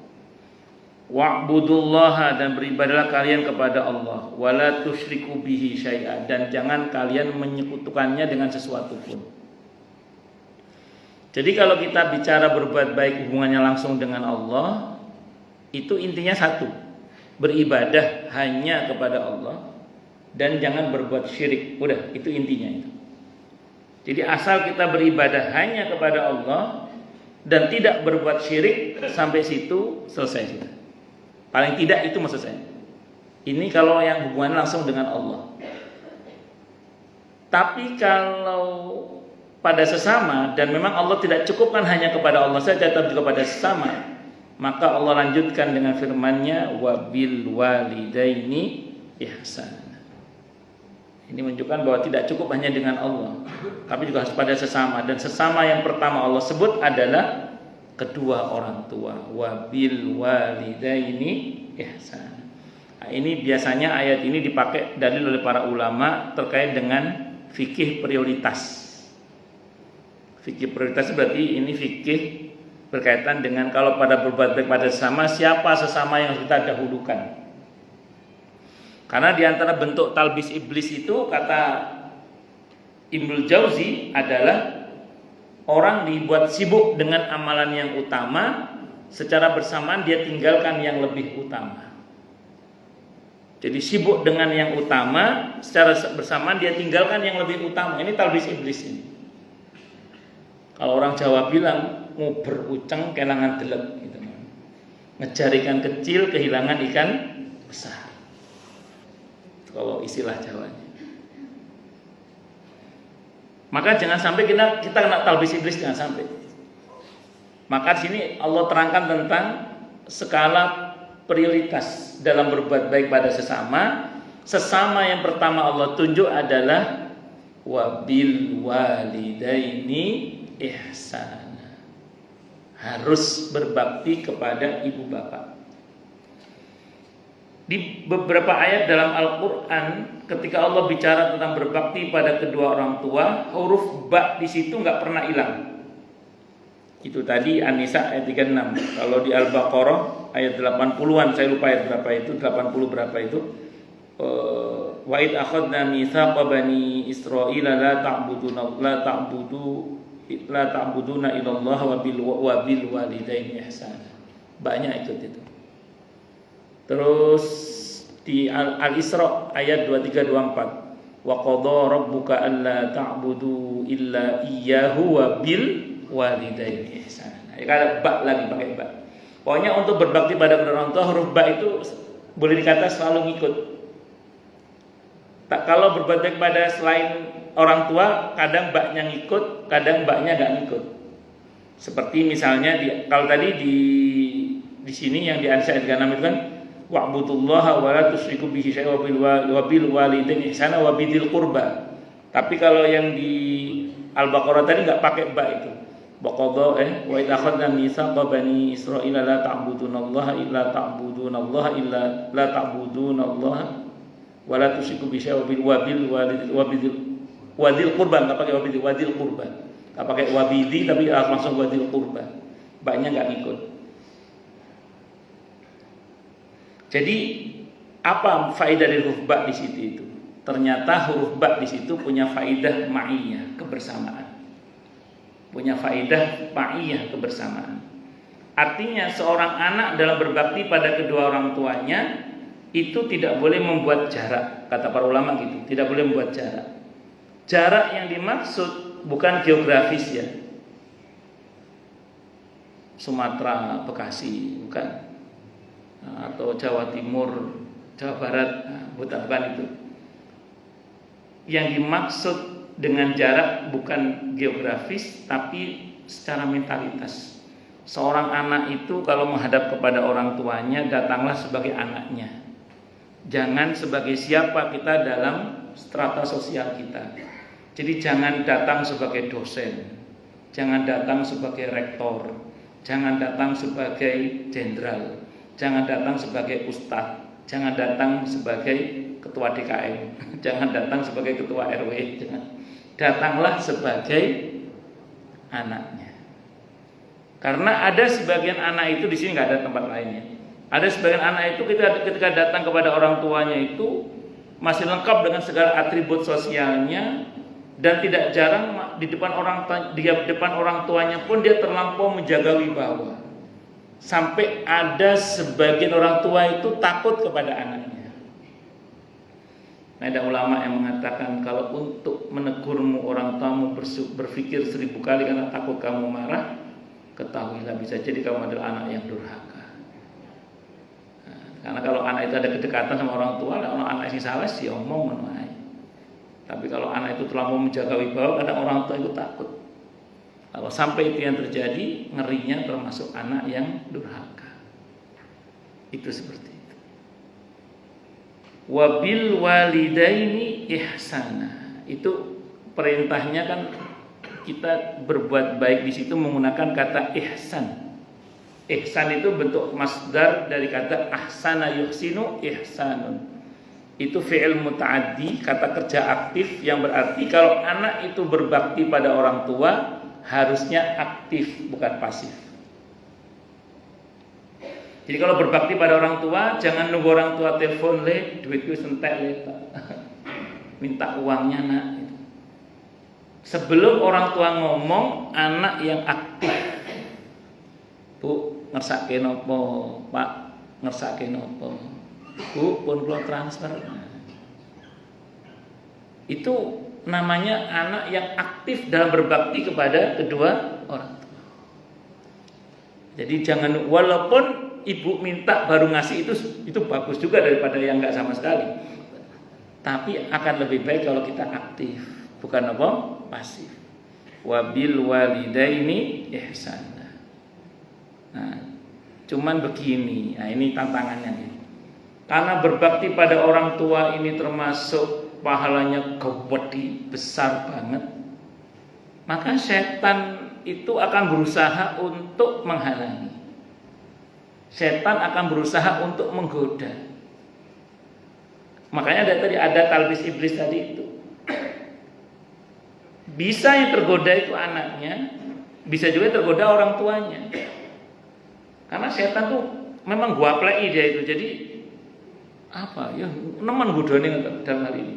Wa'budullaha, dan beribadahlah kalian kepada Allah, wala tusyriku bihi syai'a, dan jangan kalian menyekutukannya dengan sesuatu pun. Jadi kalau kita bicara berbuat baik hubungannya langsung dengan Allah, itu intinya satu, beribadah hanya kepada Allah dan jangan berbuat syirik. Udah, itu intinya itu. Jadi asal kita beribadah hanya kepada Allah dan tidak berbuat syirik, sampai situ selesai sudah. Paling tidak itu maksud saya. Ini kalau yang hubungan langsung dengan Allah. Tapi kalau pada sesama, dan memang Allah tidak cukupkan hanya kepada Allah saja, tapi juga pada sesama, maka Allah lanjutkan dengan firman-Nya, wabil walidaini ihsan. Ini menunjukkan bahwa tidak cukup hanya dengan Allah, tapi juga harus pada sesama. Dan sesama yang pertama Allah sebut adalah kedua orang tua, wabil walidaini ihsan. Nah, ini biasanya ayat ini dipakai dalil oleh para ulama terkait dengan fikih prioritas. Fikih prioritas berarti ini fikih berkaitan dengan kalau pada berbuat baik pada sesama, siapa sesama yang kita dahulukan. Karena diantara bentuk talbis iblis itu, kata Ibnul Jauzi, adalah orang dibuat sibuk dengan amalan yang utama, secara bersamaan dia tinggalkan yang lebih utama. Jadi sibuk dengan yang utama, secara bersamaan dia tinggalkan yang lebih utama. Ini talbis iblis ini. Kalau orang Jawa bilang nguber uceng kehilangan delep gitu. Ngejar ikan kecil kehilangan ikan besar. Kalau istilah Jawanya. Maka jangan sampai kita kena talbis iblis, jangan sampai. Maka di sini Allah terangkan tentang skala prioritas dalam berbuat baik pada sesama. Sesama yang pertama Allah tunjuk adalah wabil walidaini ihsana. Harus berbakti kepada ibu bapak. Di beberapa ayat dalam Al-Quran, ketika Allah bicara tentang berbakti pada kedua orang tua, huruf ba di situ nggak pernah hilang. Itu tadi An-Nisa ayat 36. Kalau di Al-Baqarah ayat 80-an, saya lupa ayat berapa itu, 80 berapa itu. Wa id akhadna mitsaqa bani Israila la ta'buduna illallah wa bil walidaini ihsana. Banyak ikut itu. Terus di Al-Isra ayat 23 24. Wa qadha rabbuka alla ta'budu illa iyyahu wa bil walidaini ihsana. Ada ba lagi pakai ba. Pokoknya untuk berbakti pada kedua orang tua, huruf ba itu boleh dikata selalu ngikut. Tak, kalau berbuat baik pada selain orang tua, kadang baknya ngikut, kadang baknya gak ngikut. Seperti misalnya kalau tadi di sini yang di An-Nisa ayat 36 itu kan wa'budullaha wa la tusyriku bihi syai'an wa bil walidaini ihsana wa bidzil qurba. Tapi kalau yang di Al-Baqarah tadi enggak pakai ba itu. Baqadha wa idza akhadna mitsaqa bani Israila la ta'budunallaha illa wa la tusyriku bihi syai'an wa bil qurba, enggak pakai wadil qurba. Enggak pakai wabidi tapi langsung wadil qurba. Ba-nya enggak ngikut. Jadi apa faedah dari huruf ba di situ itu? Ternyata huruf ba di situ punya faedah ma'iyah, kebersamaan. Punya faedah ma'iyah, kebersamaan. Artinya seorang anak dalam berbakti pada kedua orang tuanya itu tidak boleh membuat jarak, kata para ulama gitu, tidak boleh membuat jarak. Jarak yang dimaksud bukan geografis ya. Sumatera, Bekasi, bukan. Atau Jawa Timur, Jawa Barat, bukan itu. Yang dimaksud dengan jarak bukan geografis tapi secara mentalitas. Seorang anak itu kalau menghadap kepada orang tuanya, datanglah sebagai anaknya. Jangan sebagai siapa kita dalam strata sosial kita. Jadi jangan datang sebagai dosen, jangan datang sebagai rektor, jangan datang sebagai jenderal, jangan datang sebagai ustadz, jangan datang sebagai ketua DKM, jangan datang sebagai ketua RW, datanglah sebagai anaknya. Karena ada sebagian anak itu di sini nggak ada tempat lainnya. Ada sebagian anak itu ketika datang kepada orang tuanya itu masih lengkap dengan segala atribut sosialnya dan tidak jarang di depan orang tuanya pun dia terlampau menjaga wibawa. Sampai ada sebagian orang tua itu takut kepada anaknya. Ada ulama yang mengatakan kalau untuk menegurmu orang tuamu berpikir 1000 kali karena takut kamu marah, ketahuilah bisa jadi kamu adalah anak yang durhaka. Karena kalau anak itu ada kedekatan sama orang tua, kalau anak sing salah sih omong menai. Tapi kalau anak itu terlalu menjaga wibawa, kadang orang tua itu takut. Kalau sampai itu yang terjadi, ngerinya termasuk anak yang durhaka. Itu seperti itu. Wabil walidaini ihsana. Itu perintahnya kan kita berbuat baik di situ menggunakan kata ihsan. Ihsan itu bentuk masdar dari kata ahsana yuhsinu ihsanun. Itu fi'il muta'addi, kata kerja aktif yang berarti kalau anak itu berbakti pada orang tua harusnya aktif bukan pasif. Jadi kalau berbakti pada orang tua jangan nunggu orang tua telepon, "Le, duitku sentek le." Minta uangnya nak. Sebelum orang tua ngomong, anak yang aktif. Bu, ngersake nopo? Pak, ngersake nopo? Bu, pun kula transfer. Itu namanya anak yang aktif dalam berbakti kepada kedua orang tua. Jadi jangan, walaupun ibu minta baru ngasih itu bagus juga daripada yang enggak sama sekali. Tapi akan lebih baik kalau kita aktif, bukan apa? Pasif. Wabil walidaini ihsana. Nah, Cuman begini, nah ini tantangannya nih. Karena berbakti pada orang tua ini termasuk pahalanya gede, besar banget, maka setan itu akan berusaha untuk menghalangi. Setan akan berusaha untuk menggoda. Makanya tadi ada talbis iblis tadi itu. Bisa yang tergoda itu anaknya, bisa juga tergoda orang tuanya. Karena setan tuh memang guaplei dia itu. Jadi apa ya nemen godone dalam hal ini.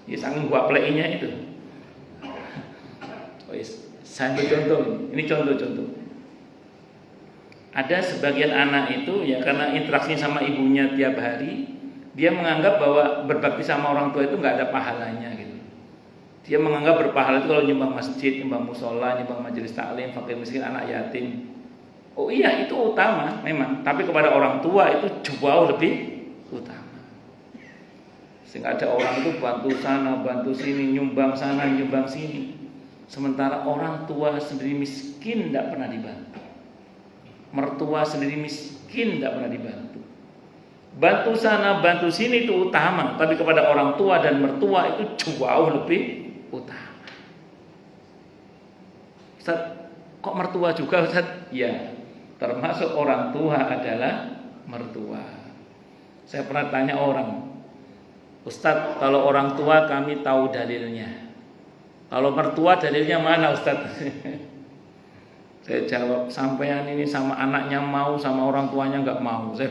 Ya saking guapleinya itu. Sambil contoh, ini contoh-contoh. Ada sebagian anak itu ya karena interaksi sama ibunya tiap hari, dia menganggap bahwa berbakti sama orang tua itu nggak ada pahalanya gitu. Dia menganggap berpahala itu kalau nyumbang masjid, nyumbang musola, nyumbang majelis taklim, fakir miskin, anak yatim. Oh iya itu utama memang, tapi kepada orang tua itu jauh lebih utama. Sehingga ada orang itu bantu sana, bantu sini, nyumbang sana, nyumbang sini. Sementara orang tua sendiri miskin tidak pernah dibantu. Mertua sendiri miskin tidak pernah dibantu. Bantu sana, bantu sini itu utama, tapi kepada orang tua dan mertua itu jauh lebih utama. Ustaz, kok mertua juga Ustaz? Ya, termasuk orang tua adalah mertua. Saya pernah tanya orang, Ustaz, kalau orang tua kami tahu dalilnya. Kalau mertua dalilnya mana Ustaz? Saya jawab, sampean ini sama anaknya mau, sama orang tuanya nggak mau. Saya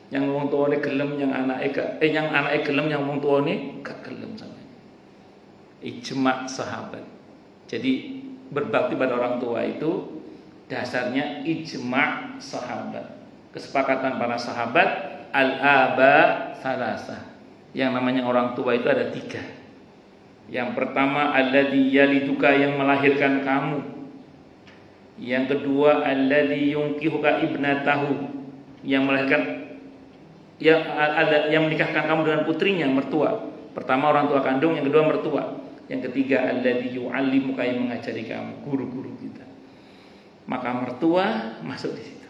yang wong tuane gelem, yang anake gelem, yang wong tuane gak gelem sampean. Ijma' sahabat. Jadi berbakti pada orang tua itu dasarnya ijma' sahabat. Kesepakatan para sahabat, al-aba salasah. Yang namanya orang tua itu ada 3. Yang pertama alladzi yaliduka, yang melahirkan kamu. Yang kedua alladzi yunkihuka ibnatahu, yang melahirkan yang menikahkan kamu dengan putrinya, mertua. Pertama orang tua kandung, yang kedua mertua. Yang ketiga alladzi yu'allimuka, yang mengajari kamu, guru-guru kita. Maka mertua masuk di situ.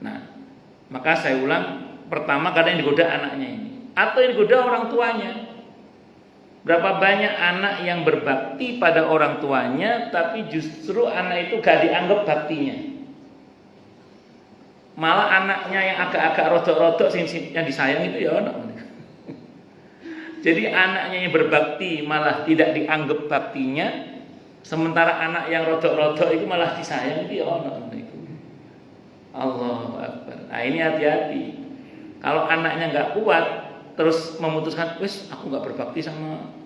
Nah, maka saya ulang, pertama kadang yang digoda anaknya ini, atau yang digoda orang tuanya. Berapa banyak anak yang berbakti pada orang tuanya, tapi justru anak itu gak dianggap baktinya. Malah anaknya yang agak-agak rodok-rodok yang disayang itu ya anak. Jadi anaknya yang berbakti malah tidak dianggap baktinya, sementara anak yang rodok-rodok itu malah disayang itu ya anak. Allahu Akbar. Nah ini hati-hati. Kalau anaknya nggak kuat, terus memutuskan, wis aku nggak berbakti sama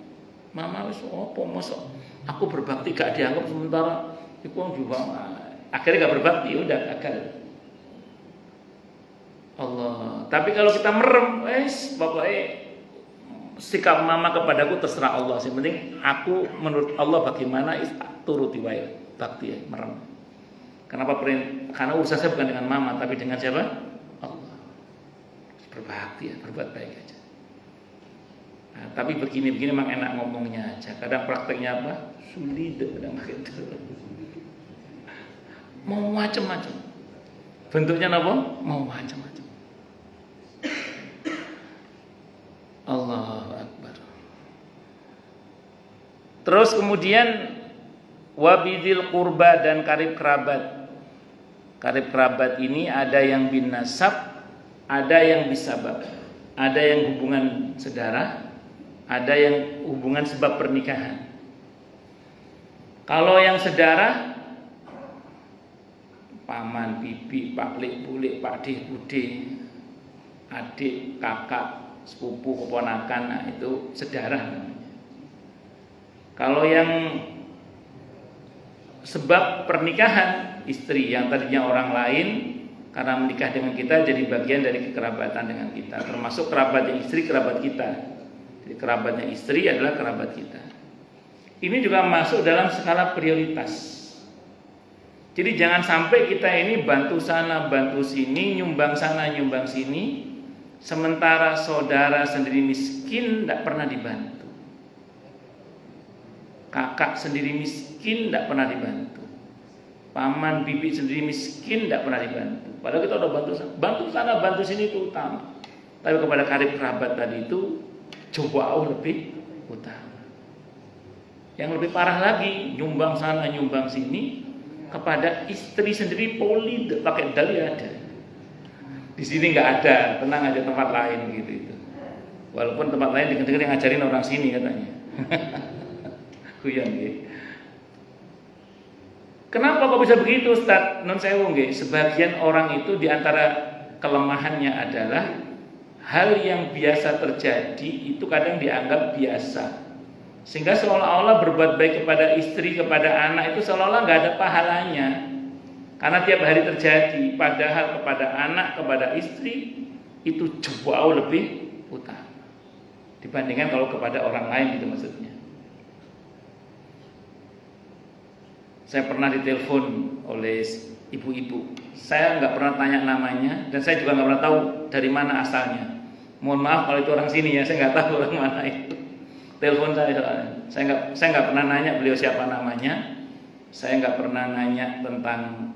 mama, wis opo mosok aku berbakti gak dianggap, sementara itu juga akhirnya gak berbakti, udah gagal. Allah. Tapi kalau kita merem, wis pokoknya sikap mama kepadaku terserah Allah, yang penting aku menurut Allah bagaimana turuti wae, bakti ya, merem. Kenapa? Karena urusan saya bukan dengan mama, tapi dengan siapa? Allah. Berbakti ya, berbuat baik aja. Nah, tapi begini-begini memang enak ngomongnya aja. Kadang prakteknya apa? Sulit kadang gitu. Mau macam-macam. Bentuknya apa? Mau macam-macam. Allahu Akbar. Terus kemudian wabidil qurba, dan karib kerabat. Karib kerabat ini ada yang bin nasab, ada yang bisabab. Ada yang hubungan saudara, ada yang hubungan sebab pernikahan. Kalau yang saudara, paman, bibi, paklik, bulik, pakdeh, bude, adik, kakak, sepupu, keponakan, nah itu saudara namanya. Kalau yang sebab pernikahan, istri yang tadinya orang lain karena menikah dengan kita jadi bagian dari kekerabatan dengan kita, termasuk kerabatnya istri, kerabat kita. Jadi kerabatnya istri adalah kerabat kita. Ini juga masuk dalam skala prioritas. Jadi jangan sampai kita ini bantu sana, bantu sini, nyumbang sana, nyumbang sini, sementara saudara sendiri miskin tidak pernah dibantu. Kakak sendiri miskin tidak pernah dibantu. paman, bibi sendiri miskin tidak pernah dibantu. Padahal kita udah bantu sana, bantu sini itu utama. Tapi kepada karib kerabat tadi itu jauh lebih utama. Yang lebih parah lagi, nyumbang sana, nyumbang sini kepada istri sendiri poli pakai dalih ada. Di sini nggak ada, tenang aja tempat lain gitu itu. Walaupun tempat lain dengar-dengar yang ngajarin orang sini katanya. Kuyan gitu. Kenapa kok bisa begitu, Ustaz? Non sewu nggih, sebagian orang itu diantara kelemahannya adalah hal yang biasa terjadi itu kadang dianggap biasa. Sehingga seolah-olah berbuat baik kepada istri, kepada anak itu seolah-olah nggak ada pahalanya. Karena tiap hari terjadi, padahal kepada anak, kepada istri itu jauh lebih utama dibandingkan kalau kepada orang lain gitu maksudnya. Saya pernah ditelepon oleh ibu-ibu. Saya nggak pernah tanya namanya dan saya juga nggak pernah tahu dari mana asalnya. Mohon maaf kalau itu orang sini ya, saya nggak tahu orang mana itu. Telepon saya soalnya. Saya nggak pernah nanya beliau siapa namanya. Saya nggak pernah nanya tentang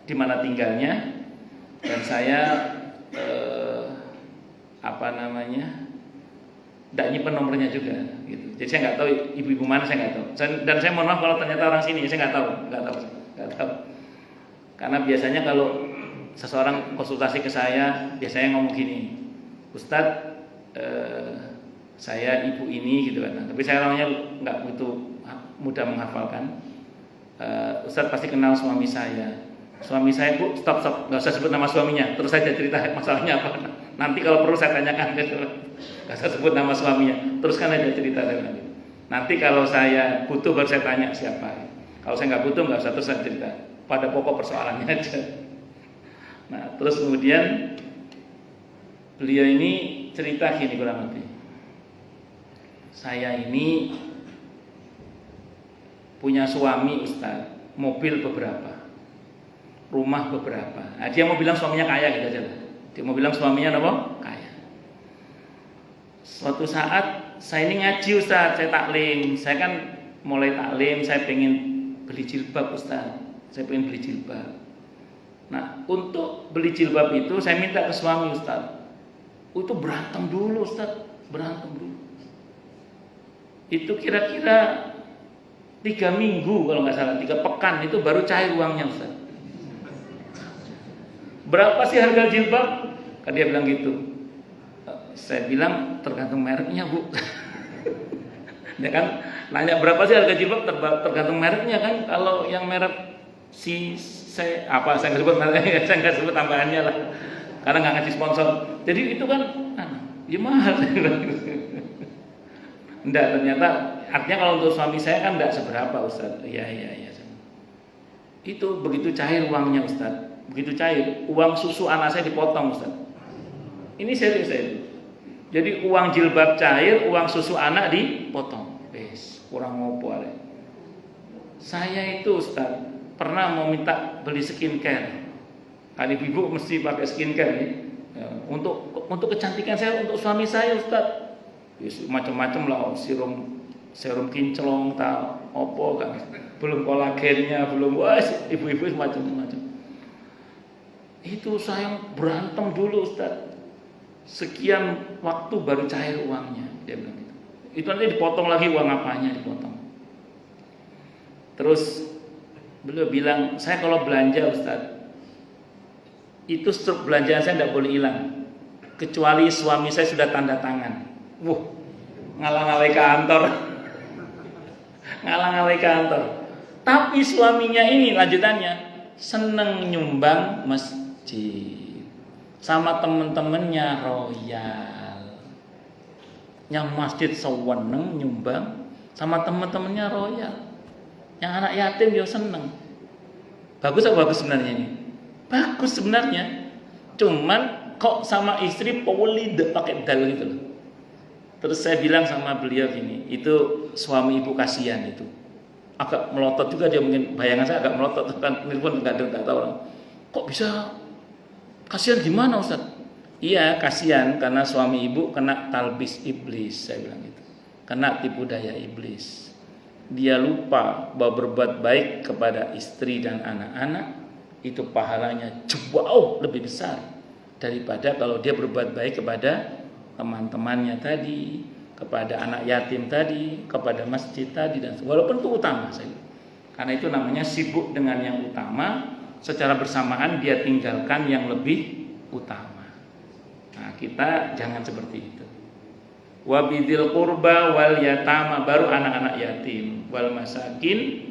di mana tinggalnya dan saya nggak nyimpen nomornya juga gitu. Jadi saya nggak tahu ibu-ibu mana, saya nggak tahu. Dan saya mohon maaf kalau ternyata orang sini, saya nggak tahu. Karena biasanya kalau seseorang konsultasi ke saya, biasanya ngomong gini, Ustadz, saya ibu ini gitu kan. Tapi saya orangnya nggak begitu mudah menghafalkan. Ustadz pasti kenal suami saya. Suami saya, Bu, stop, nggak usah sebut nama suaminya. Terus saja cerita masalahnya apa. Nanti kalau perlu saya tanyakan ke nggak usah sebut nama suaminya. Teruskan aja cerita saya. Nanti kalau saya butuh baru saya tanya siapa. Kalau saya nggak butuh nggak usah, terus saya cerita. Pada pokok persoalannya aja. Nah, terus kemudian beliau ini cerita gini kurang lebih. Saya ini punya suami, Ustaz, mobil beberapa, rumah beberapa. Nah, dia mau bilang suaminya kaya gitu aja lah. Dia mau bilang suaminya apa? Kaya. Suatu saat saya ini ngaji, Ustaz, saya taklim. Saya kan mulai taklim, saya pengen beli jilbab, Ustaz. Saya pengen beli jilbab. Nah, untuk beli jilbab itu saya minta ke suami, Ustaz. Itu berantem dulu, Ustaz, berantem dulu. Itu kira-kira 3 minggu kalau nggak salah, 3 pekan itu baru cair uangnya, Ustaz. Berapa sih harga jilbab? Kan dia bilang gitu. Saya bilang tergantung mereknya, Bu. Dia kan nanya berapa sih harga jilbab, tergantung mereknya kan. Kalau yang merek saya nggak sebut mereknya, saya nggak sebut tambahannya lah. Karena nggak ngasih sponsor. Jadi itu kan, ya mahal. Enggak, ternyata artinya kalau untuk suami saya kan enggak seberapa, Ustaz. Iya. Itu begitu cair uangnya, Ustaz. Begitu cair, uang susu anak saya dipotong, Ustaz. Ini serius saya. Jadi uang jilbab cair, uang susu anak dipotong. Kurang ngopo ale. Saya itu, Ustaz, pernah mau minta beli skincare. Kan ibu mesti pakai skincare ya. Untuk kecantikan saya, untuk suami saya, Ustaz. Macam-macam lah, serum kinclong opo kan, belum kolagennya, belum ibu-ibu macam-macam. Itu saya berantem dulu, Ustaz. Sekian waktu baru cair uangnya, dia bilang gitu. Itu nanti dipotong lagi uang apanya dipotong. Terus beliau bilang, saya kalau belanja, Ustaz, itu struk belanjaan saya tidak boleh hilang, kecuali suami saya sudah tanda tangan. Ngalang-ngalai kantor. Tapi suaminya ini lanjutannya seneng nyumbang masjid sama temen-temennya royal. Yang masjid seweneng nyumbang sama temen-temennya royal. Yang anak yatim dia seneng. Bagus apa bagus sebenarnya ini? Bagus sebenarnya. Cuman kok sama istri poli pakai dal gitu loh. Terus saya bilang sama beliau gini, itu suami ibu kasihan itu. Agak melotot juga dia, mungkin bayangan saya agak melotot kan, telepon enggak tahu orang. Kok bisa kasihan gimana, Ustaz? Iya, kasihan karena suami ibu kena talbis iblis, saya bilang gitu. Kena tipu daya iblis. dia lupa bahwa berbuat baik kepada istri dan anak-anak itu pahalanya jauh lebih besar daripada kalau dia berbuat baik kepada teman-temannya tadi, kepada anak yatim tadi, kepada masjid tadi, dan walaupun itu utama saja. Karena itu namanya sibuk dengan yang utama, secara bersamaan dia tinggalkan yang lebih utama. Nah, kita jangan seperti itu. Wabidil qurba wal yatama, baru anak-anak yatim, wal masakin,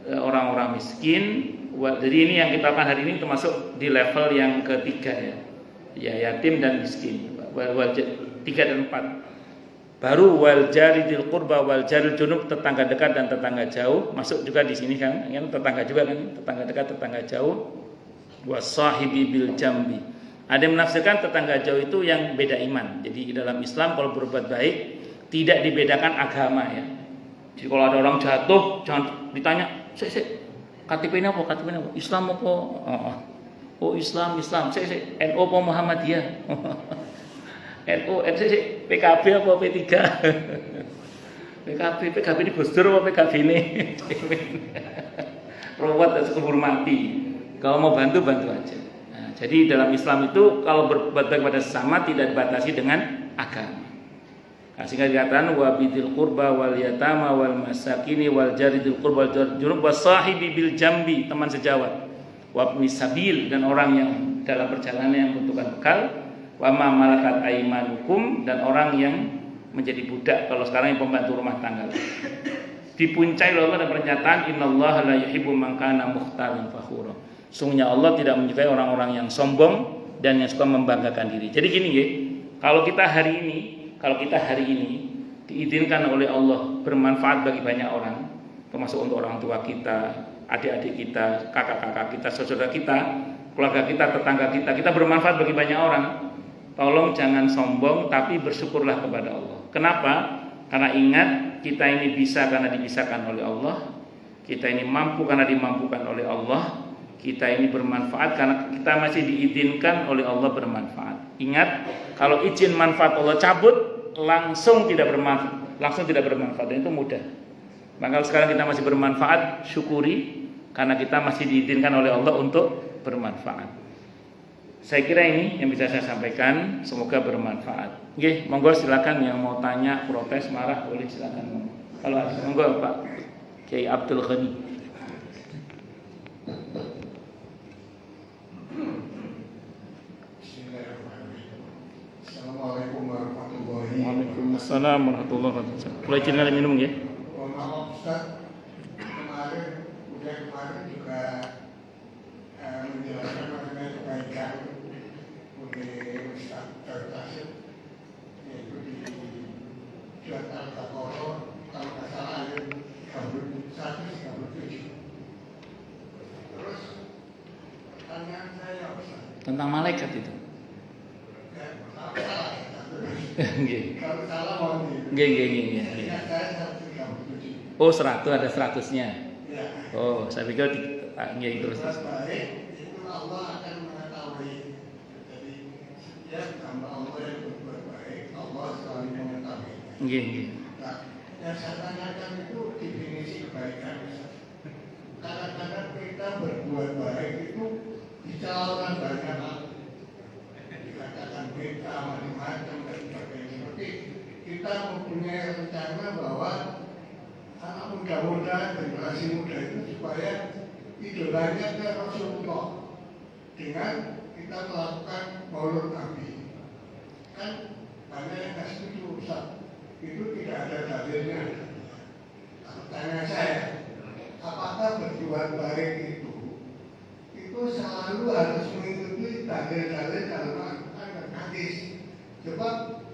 orang-orang miskin. Jadi ini yang kita lakukan hari ini termasuk di level yang ketiga ya yatim dan miskin, wal 3 dan 4. Baru wal jaridil qurba wal jaril junub, tetangga dekat dan tetangga jauh, masuk juga di sini kan tetangga juga kan, tetangga dekat, tetangga jauh. Wasahibi bil jambi, ada yang menafsirkan tetangga jauh itu yang beda iman. Jadi dalam Islam kalau berbuat baik tidak dibedakan agama ya. Jadi kalau ada orang jatuh jangan ditanya, KTP ini apa? KTP ini apa? Islam apa? Oh Islam. NU apa Muhammadiyah? NU, PKB apa P3? PKB ini Gus Dur apa PKB ini? Rawat dan keburu mati. Kalau mau bantu aja. Nah, jadi dalam Islam itu kalau berbuat baik kepada sesama tidak dibatasi dengan agama. Nah, sehingga dikatakan wabidil qurba wal yatama wal masakini wal jaridil qurba wal junub wasahibi bil jambi, teman sejawat, wabni sabil, dan orang yang dalam perjalanan yang membutuhkan bekal, wa ma malakat aimanukum, dan orang yang menjadi budak, kalau sekarang yang pembantu rumah tangga. Dipuncai oleh Allah dan pernyataan innallaha la yuhibbu man kana mukhtalan fakhura. Sungguhnya Allah tidak menyukai orang-orang yang sombong dan yang suka membanggakan diri. Jadi gini ya, kalau kita hari ini diizinkan oleh Allah bermanfaat bagi banyak orang, termasuk untuk orang tua kita, adik-adik kita, kakak-kakak kita, saudara kita, keluarga kita, tetangga kita bermanfaat bagi banyak orang. Tolong jangan sombong, tapi bersyukurlah kepada Allah. Kenapa? Karena ingat, kita ini bisa karena dibisakan oleh Allah, kita ini mampu karena dimampukan oleh Allah, kita ini bermanfaat karena kita masih diizinkan oleh Allah bermanfaat. Ingat, kalau izin manfaat Allah cabut, langsung tidak bermanfaat, dan itu mudah. Maka sekarang kita masih bermanfaat, syukuri karena kita masih diizinkan oleh Allah untuk bermanfaat. Saya kira ini yang bisa saya sampaikan, semoga bermanfaat. Oke, monggo silakan yang mau tanya, protes, marah boleh silakan. Kalau ada, monggo Pak Kiai Abdul Ghani. Assalamualaikum warahmatullahi wabarakatuh. Waalaikumsalam warahmatullahi wabarakatuh. Boleh izin minum ya? Mohon maaf Ustaz, kemarin juga menjelaskan mengenai kebaikan oleh Ustaz Tasir, yaitu di surat Al-Baqarah kalau nggak salah ayat 31-37. Terus pertanyaan saya Ustaz Tentang malaikat itu. Kalau salah mohon Nggih. saya 137. Oh, 100 ada 100-nya. Ya. Oh, saya pikir nggih terus. Baik, itu Allah akan mengetahui. Jadi setiap hamba Allah yang berbuat baik, Allah selalu mengetahui. Nggih. Nah, yang saya tanyakan itu definisi kebaikan. Kadang-kadang kita berbuat baik itu dicalonkan banyak hal. Dikatakan kita macam-macam dan sebagainya. Seperti kita mempunyai rencana bahwa anak muda-muda, generasi muda itu supaya idolanya ke Rasulullah dengan kita melakukan maulud Nabi. Kan banyak yang nggak setuju Ustaz. Itu tidak ada dalilnya. Pertanyaan saya, apakah berbuat baik itu selalu harus mengikuti dalil-dalil dalam Al-Quran dan hadis? Sebab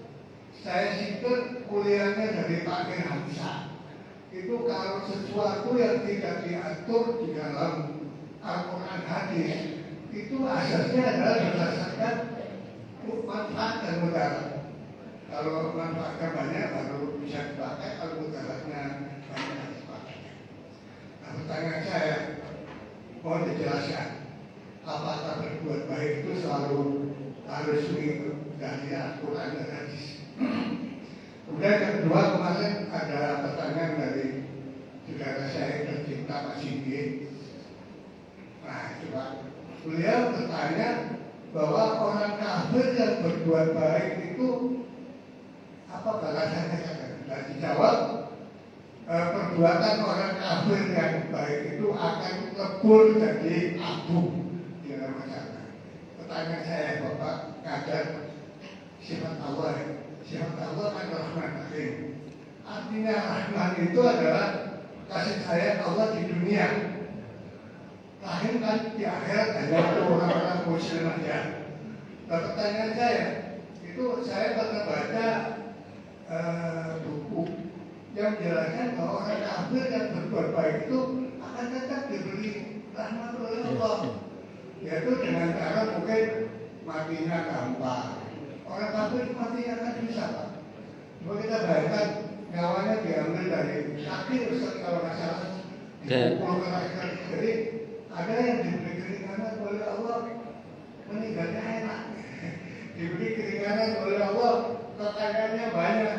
saya sikap kuliahnya dari Pak Mir Hamzah. Itu kalau sesuatu yang tidak diatur di dalam Al-Quran hadis, itu asasnya adalah berdasarkan manfaat dan mudarat. Kalau manfaatnya banyak baru bisa dipakai, kalau mudaratnya banyak harus dipakai. Nah, pertanyaan saya, mohon dijelaskan, apakah berbuat baik itu selalu harus mengikut dari Al-Quran dan hadis? Kemudian yang kedua, kemarin ada pertanyaan dari saudara saya tercinta Pak Singgih. Nah, coba beliau bertanya bahwa orang kafir yang berbuat baik itu apa balasannya? Tidak dijawab. Perbuatan orang kafir yang baik itu akan lebur jadi abu di dalam sana. Pertanyaan saya, Bapak, kadar sifat Allah. Sifat Allah kan Rahman Rahim. Artinya Rahman itu adalah kasih sayang Allah di dunia. Rahim kan di akhirat hanya orang-orang muslim aja. Nah, pertanyaan saya, itu saya pernah baca buku yang menjelaskan bahwa orang kafir yang berbuat baik itu akan tetap diberi rahmat oleh Allah. Yaitu dengan cara mungkin matinya gampang. Orang kafir matinya akan bisa, Pak. Coba kita bayangkan nyawanya diambil dari kaki Ustaz kalau nggak salah. Dipukul ke kaki. Jadi ada yang diberi keringanan oleh Allah, meninggalnya enak. Diberi keringanan oleh Allah, kekayaannya banyak.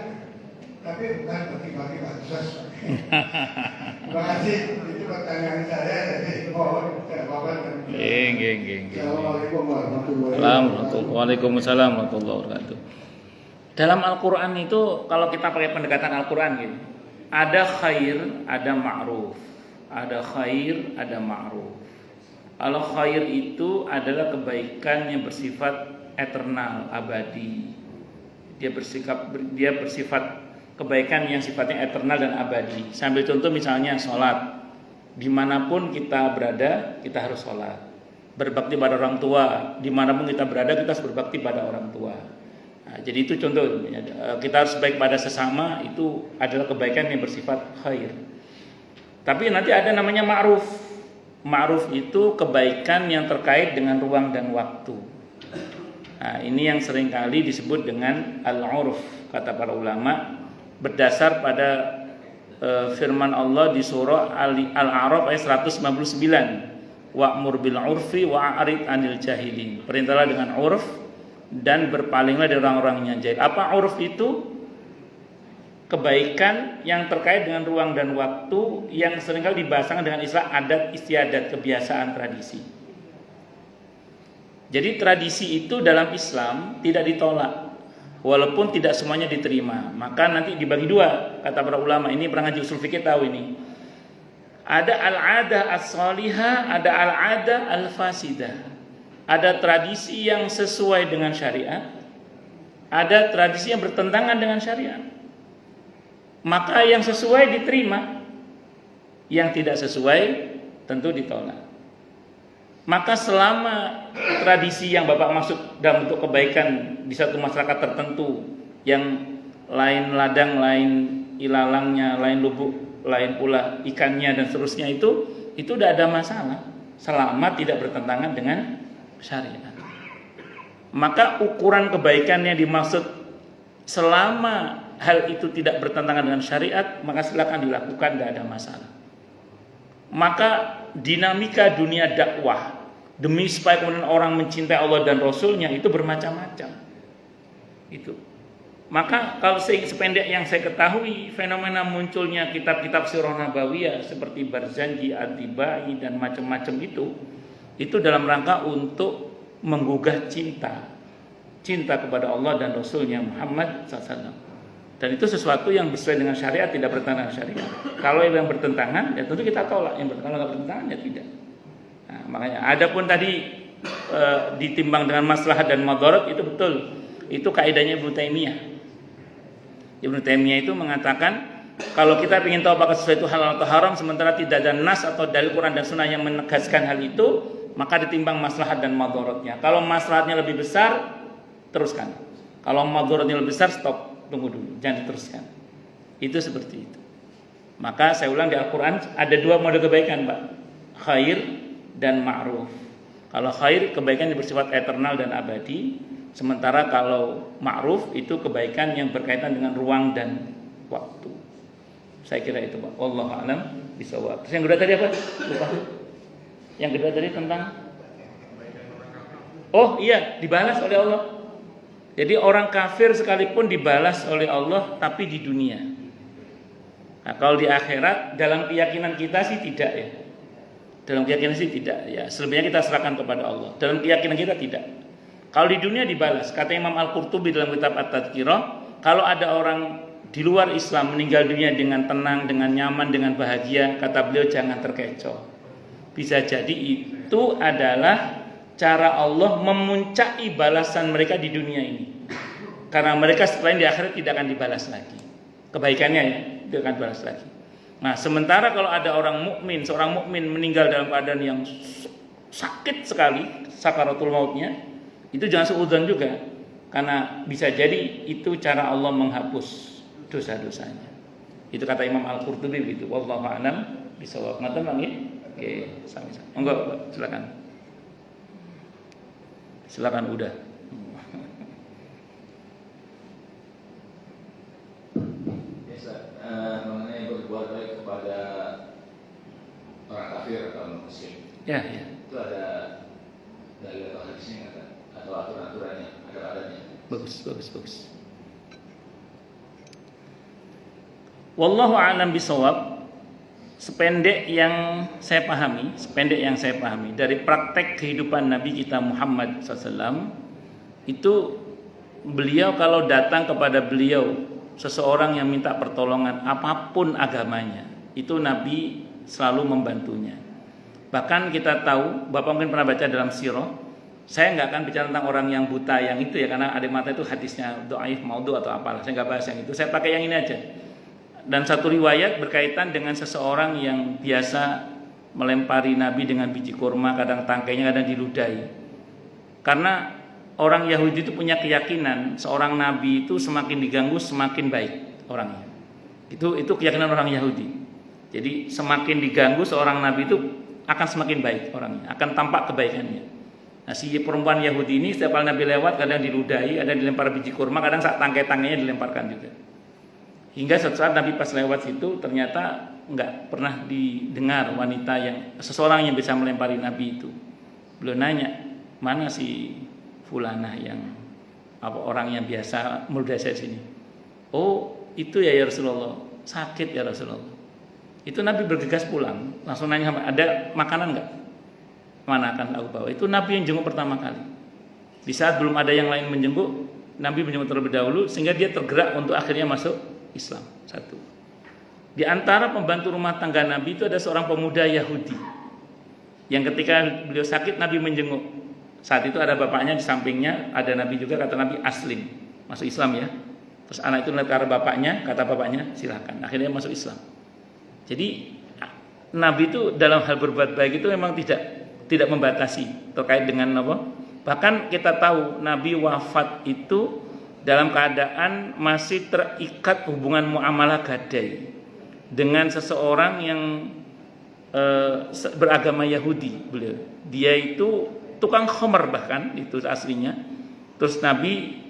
Tapi bukan bagi-bagi bansos. Terima kasih. Itu pertanyaan saya. Jadi mohon jawaban. Assalamualaikum warahmatullahi wabarakatuh. Waalaikumsalam warahmatullahi wabarakatuh. Dalam Al-Quran itu kalau kita pakai pendekatan Al-Quran gitu, ada khair, ada ma'ruf. Ada khair, ada ma'ruf. Kalau khair itu adalah kebaikan yang bersifat eternal, abadi. Dia bersifat kebaikan yang sifatnya eternal dan abadi. Sambil contoh misalnya sholat. Dimanapun kita berada, kita harus sholat. Berbakti pada orang tua. Dimanapun kita berada, kita harus berbakti pada orang tua. Nah, jadi itu contoh. Kita harus baik pada sesama. Itu adalah kebaikan yang bersifat khair. Tapi nanti ada namanya ma'ruf. Ma'ruf itu kebaikan yang terkait dengan ruang dan waktu. Nah, ini yang seringkali disebut dengan al-urf, kata para ulama, berdasar pada firman Allah di surah Al-A'raf ayat 199, wa'mur bil urfi wa'arid 'anil jahilin. Perintahlah dengan urf dan berpalinglah dari orang-orang yang jahil. Apa urf itu? Kebaikan yang terkait dengan ruang dan waktu yang seringkali dibahaskan dengan istilah adat istiadat, kebiasaan, tradisi. Jadi tradisi itu dalam Islam tidak ditolak, walaupun tidak semuanya diterima. Maka nanti dibagi dua, kata para ulama. Ini pernah ngaji usul fikih tahu ini. Ada al-'adah as-salihah, ada al-'adah al-fasidah. Ada tradisi yang sesuai dengan syariat, ada tradisi yang bertentangan dengan syariat. Maka yang sesuai diterima, yang tidak sesuai tentu ditolak. Maka selama tradisi yang Bapak maksud dalam bentuk kebaikan di satu masyarakat tertentu, yang lain ladang, lain ilalangnya, lain lubuk, lain pula ikannya dan seterusnya, itu tidak ada masalah selama tidak bertentangan dengan syariat. Maka ukuran kebaikan yang dimaksud selama hal itu tidak bertentangan dengan syariat, maka silakan dilakukan, tidak ada masalah. Maka dinamika dunia dakwah demi supaya kemudian orang mencintai Allah dan Rasulnya itu bermacam-macam. Itu. Maka kalau sependek yang saya ketahui, fenomena munculnya kitab-kitab sirah nabawiyah seperti Barzanji, Ad-Dibai dan macam-macam itu dalam rangka untuk menggugah cinta kepada Allah dan Rasulnya Muhammad SAW. Dan itu sesuatu yang sesuai dengan syariat, tidak bertentangan dengan syariat. Kalau yang bertentangan, ya tentu kita tolak. Kalau nggak bertentangan, ya tidak. Nah, makanya, adapun tadi ditimbang dengan maslahat dan madarat, itu betul. Itu kaidahnya Ibnu Taimiyah. Ibnu Taimiyah itu mengatakan, kalau kita ingin tahu apakah sesuatu halal atau haram, sementara tidak ada nas atau dalil Quran dan Sunnah yang menegaskan hal itu, maka ditimbang maslahat dan madaratnya. Kalau maslahatnya lebih besar, teruskan. Kalau madaratnya lebih besar, stop. Tunggu dulu, jangan diteruskan. Itu seperti itu. Maka saya ulang, di Al-Quran ada dua mode kebaikan, Pak. Khair dan ma'ruf. Kalau khair, kebaikan yang bersifat eternal dan abadi. Sementara kalau ma'ruf, itu kebaikan yang berkaitan dengan ruang dan waktu. Saya kira itu, Pak. Wallahu a'lam bishawab. Terus yang kedua tadi apa? Lupa. Yang kedua tadi tentang, oh iya, dibalas oleh Allah. Jadi orang kafir sekalipun dibalas oleh Allah, tapi di dunia. Nah, kalau di akhirat dalam keyakinan kita sih tidak ya. Dalam keyakinan sih tidak ya. Selebihnya kita serahkan kepada Allah. Dalam keyakinan kita tidak. Kalau di dunia dibalas. Kata Imam Al-Qurtubi dalam kitab At-Tadhkirah, kalau ada orang di luar Islam meninggal dunia dengan tenang, dengan nyaman, dengan bahagia, kata beliau jangan terkecoh. Bisa jadi itu adalah cara Allah memuncaki balasan mereka di dunia ini. Karena mereka setelah ini di akhirat tidak akan dibalas lagi. Kebaikannya ya, tidak akan dibalas lagi. Nah, sementara kalau ada orang mukmin, seorang mukmin meninggal dalam keadaan yang sakit sekali, sakaratul mautnya, itu jangan seuzon juga. Karena bisa jadi itu cara Allah menghapus dosa-dosanya. Itu kata Imam Al-Qurtubi begitu. Wallahu a'lam bishawab. Ngaten Bang ya? Oke, sami-sami. Monggo, silakan. Silakan udah. Mengenai berbuat baik kepada orang kafir atau non muslim. Ya, ya. Itu ada dalil atau hadisnya nggak? Atau aturan-aturannya, ada adanya. Bagus. Wallahu a'lam bishawab. Sependek yang saya pahami dari praktek kehidupan Nabi kita Muhammad SAW, itu beliau kalau datang kepada beliau seseorang yang minta pertolongan apapun agamanya, itu Nabi selalu membantunya. Bahkan kita tahu, Bapak mungkin pernah baca dalam sirah, saya nggak akan bicara tentang orang yang buta yang itu ya, karena ada mata itu hadisnya dhaif, maudhu atau apalah, saya nggak bahas yang itu. Saya pakai yang ini aja. Dan satu riwayat berkaitan dengan seseorang yang biasa melempari Nabi dengan biji kurma, kadang tangkainya, kadang diludahi. Karena orang Yahudi itu punya keyakinan seorang Nabi itu semakin diganggu semakin baik orangnya. Itu keyakinan orang Yahudi. Jadi semakin diganggu seorang Nabi itu akan semakin baik orangnya, akan tampak kebaikannya. Nah, si perempuan Yahudi ini setiap kali Nabi lewat kadang diludahi, ada dilempar biji kurma, kadang saat tangkai-tangkainya dilemparkan juga. Hingga suatu saat Nabi pas lewat situ ternyata nggak pernah didengar wanita seseorang yang bisa melempari Nabi itu. Beliau nanya, mana si fulanah yang orang yang biasa meludahi saya sini? Oh, itu ya Rasulullah, sakit ya Rasulullah. Itu Nabi bergegas pulang, langsung nanya, ada makanan nggak? Mana akan aku bawa? Itu Nabi yang jenguk pertama kali. Di saat belum ada yang lain menjenguk, Nabi menjenguk terlebih dahulu sehingga dia tergerak untuk akhirnya masuk Islam. Satu. Di antara pembantu rumah tangga Nabi itu ada seorang pemuda Yahudi yang ketika beliau sakit Nabi menjenguk. Saat itu ada bapaknya di sampingnya, ada Nabi juga, kata Nabi aslim, masuk Islam ya. Terus anak itu melihat ke arah bapaknya, kata bapaknya silakan. Akhirnya masuk Islam. Jadi Nabi itu dalam hal berbuat baik itu memang tidak membatasi terkait dengan apa. Bahkan kita tahu Nabi wafat itu dalam keadaan masih terikat hubungan muamalah gadai dengan seseorang yang beragama Yahudi. Beliau, dia itu tukang khamr bahkan itu aslinya. Terus Nabi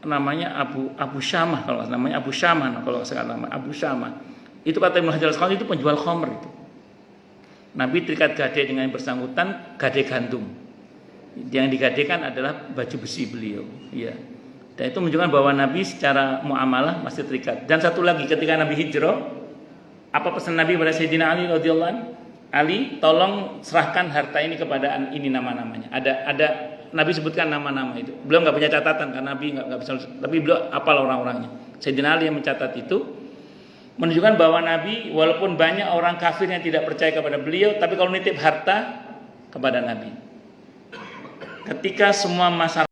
namanya Abu Syamah kalau namanya Abu Syamah kalau sekarang nama Abu Syamah. Itu kata Ibnu Hajar Al-Asqalani itu penjual khamr itu. Nabi terikat gadai dengan yang bersangkutan, gadai gandum. Yang digadaikan adalah baju besi beliau, ya. Dan itu menunjukkan bahwa Nabi secara muamalah masih terikat. Dan satu lagi, ketika Nabi hijrah, apa pesan Nabi pada Sayyidina Ali radhiyallahu anhu? Ali, tolong serahkan harta ini kepada ini nama-namanya. Ada Nabi sebutkan nama-nama itu. Beliau nggak punya catatan karena Nabi nggak bisa, tapi beliau hafal orang-orangnya. Sayyidina Ali yang mencatat itu menunjukkan bahwa Nabi walaupun banyak orang kafir yang tidak percaya kepada beliau, tapi kalau nitip harta kepada Nabi. Ketika semua masalah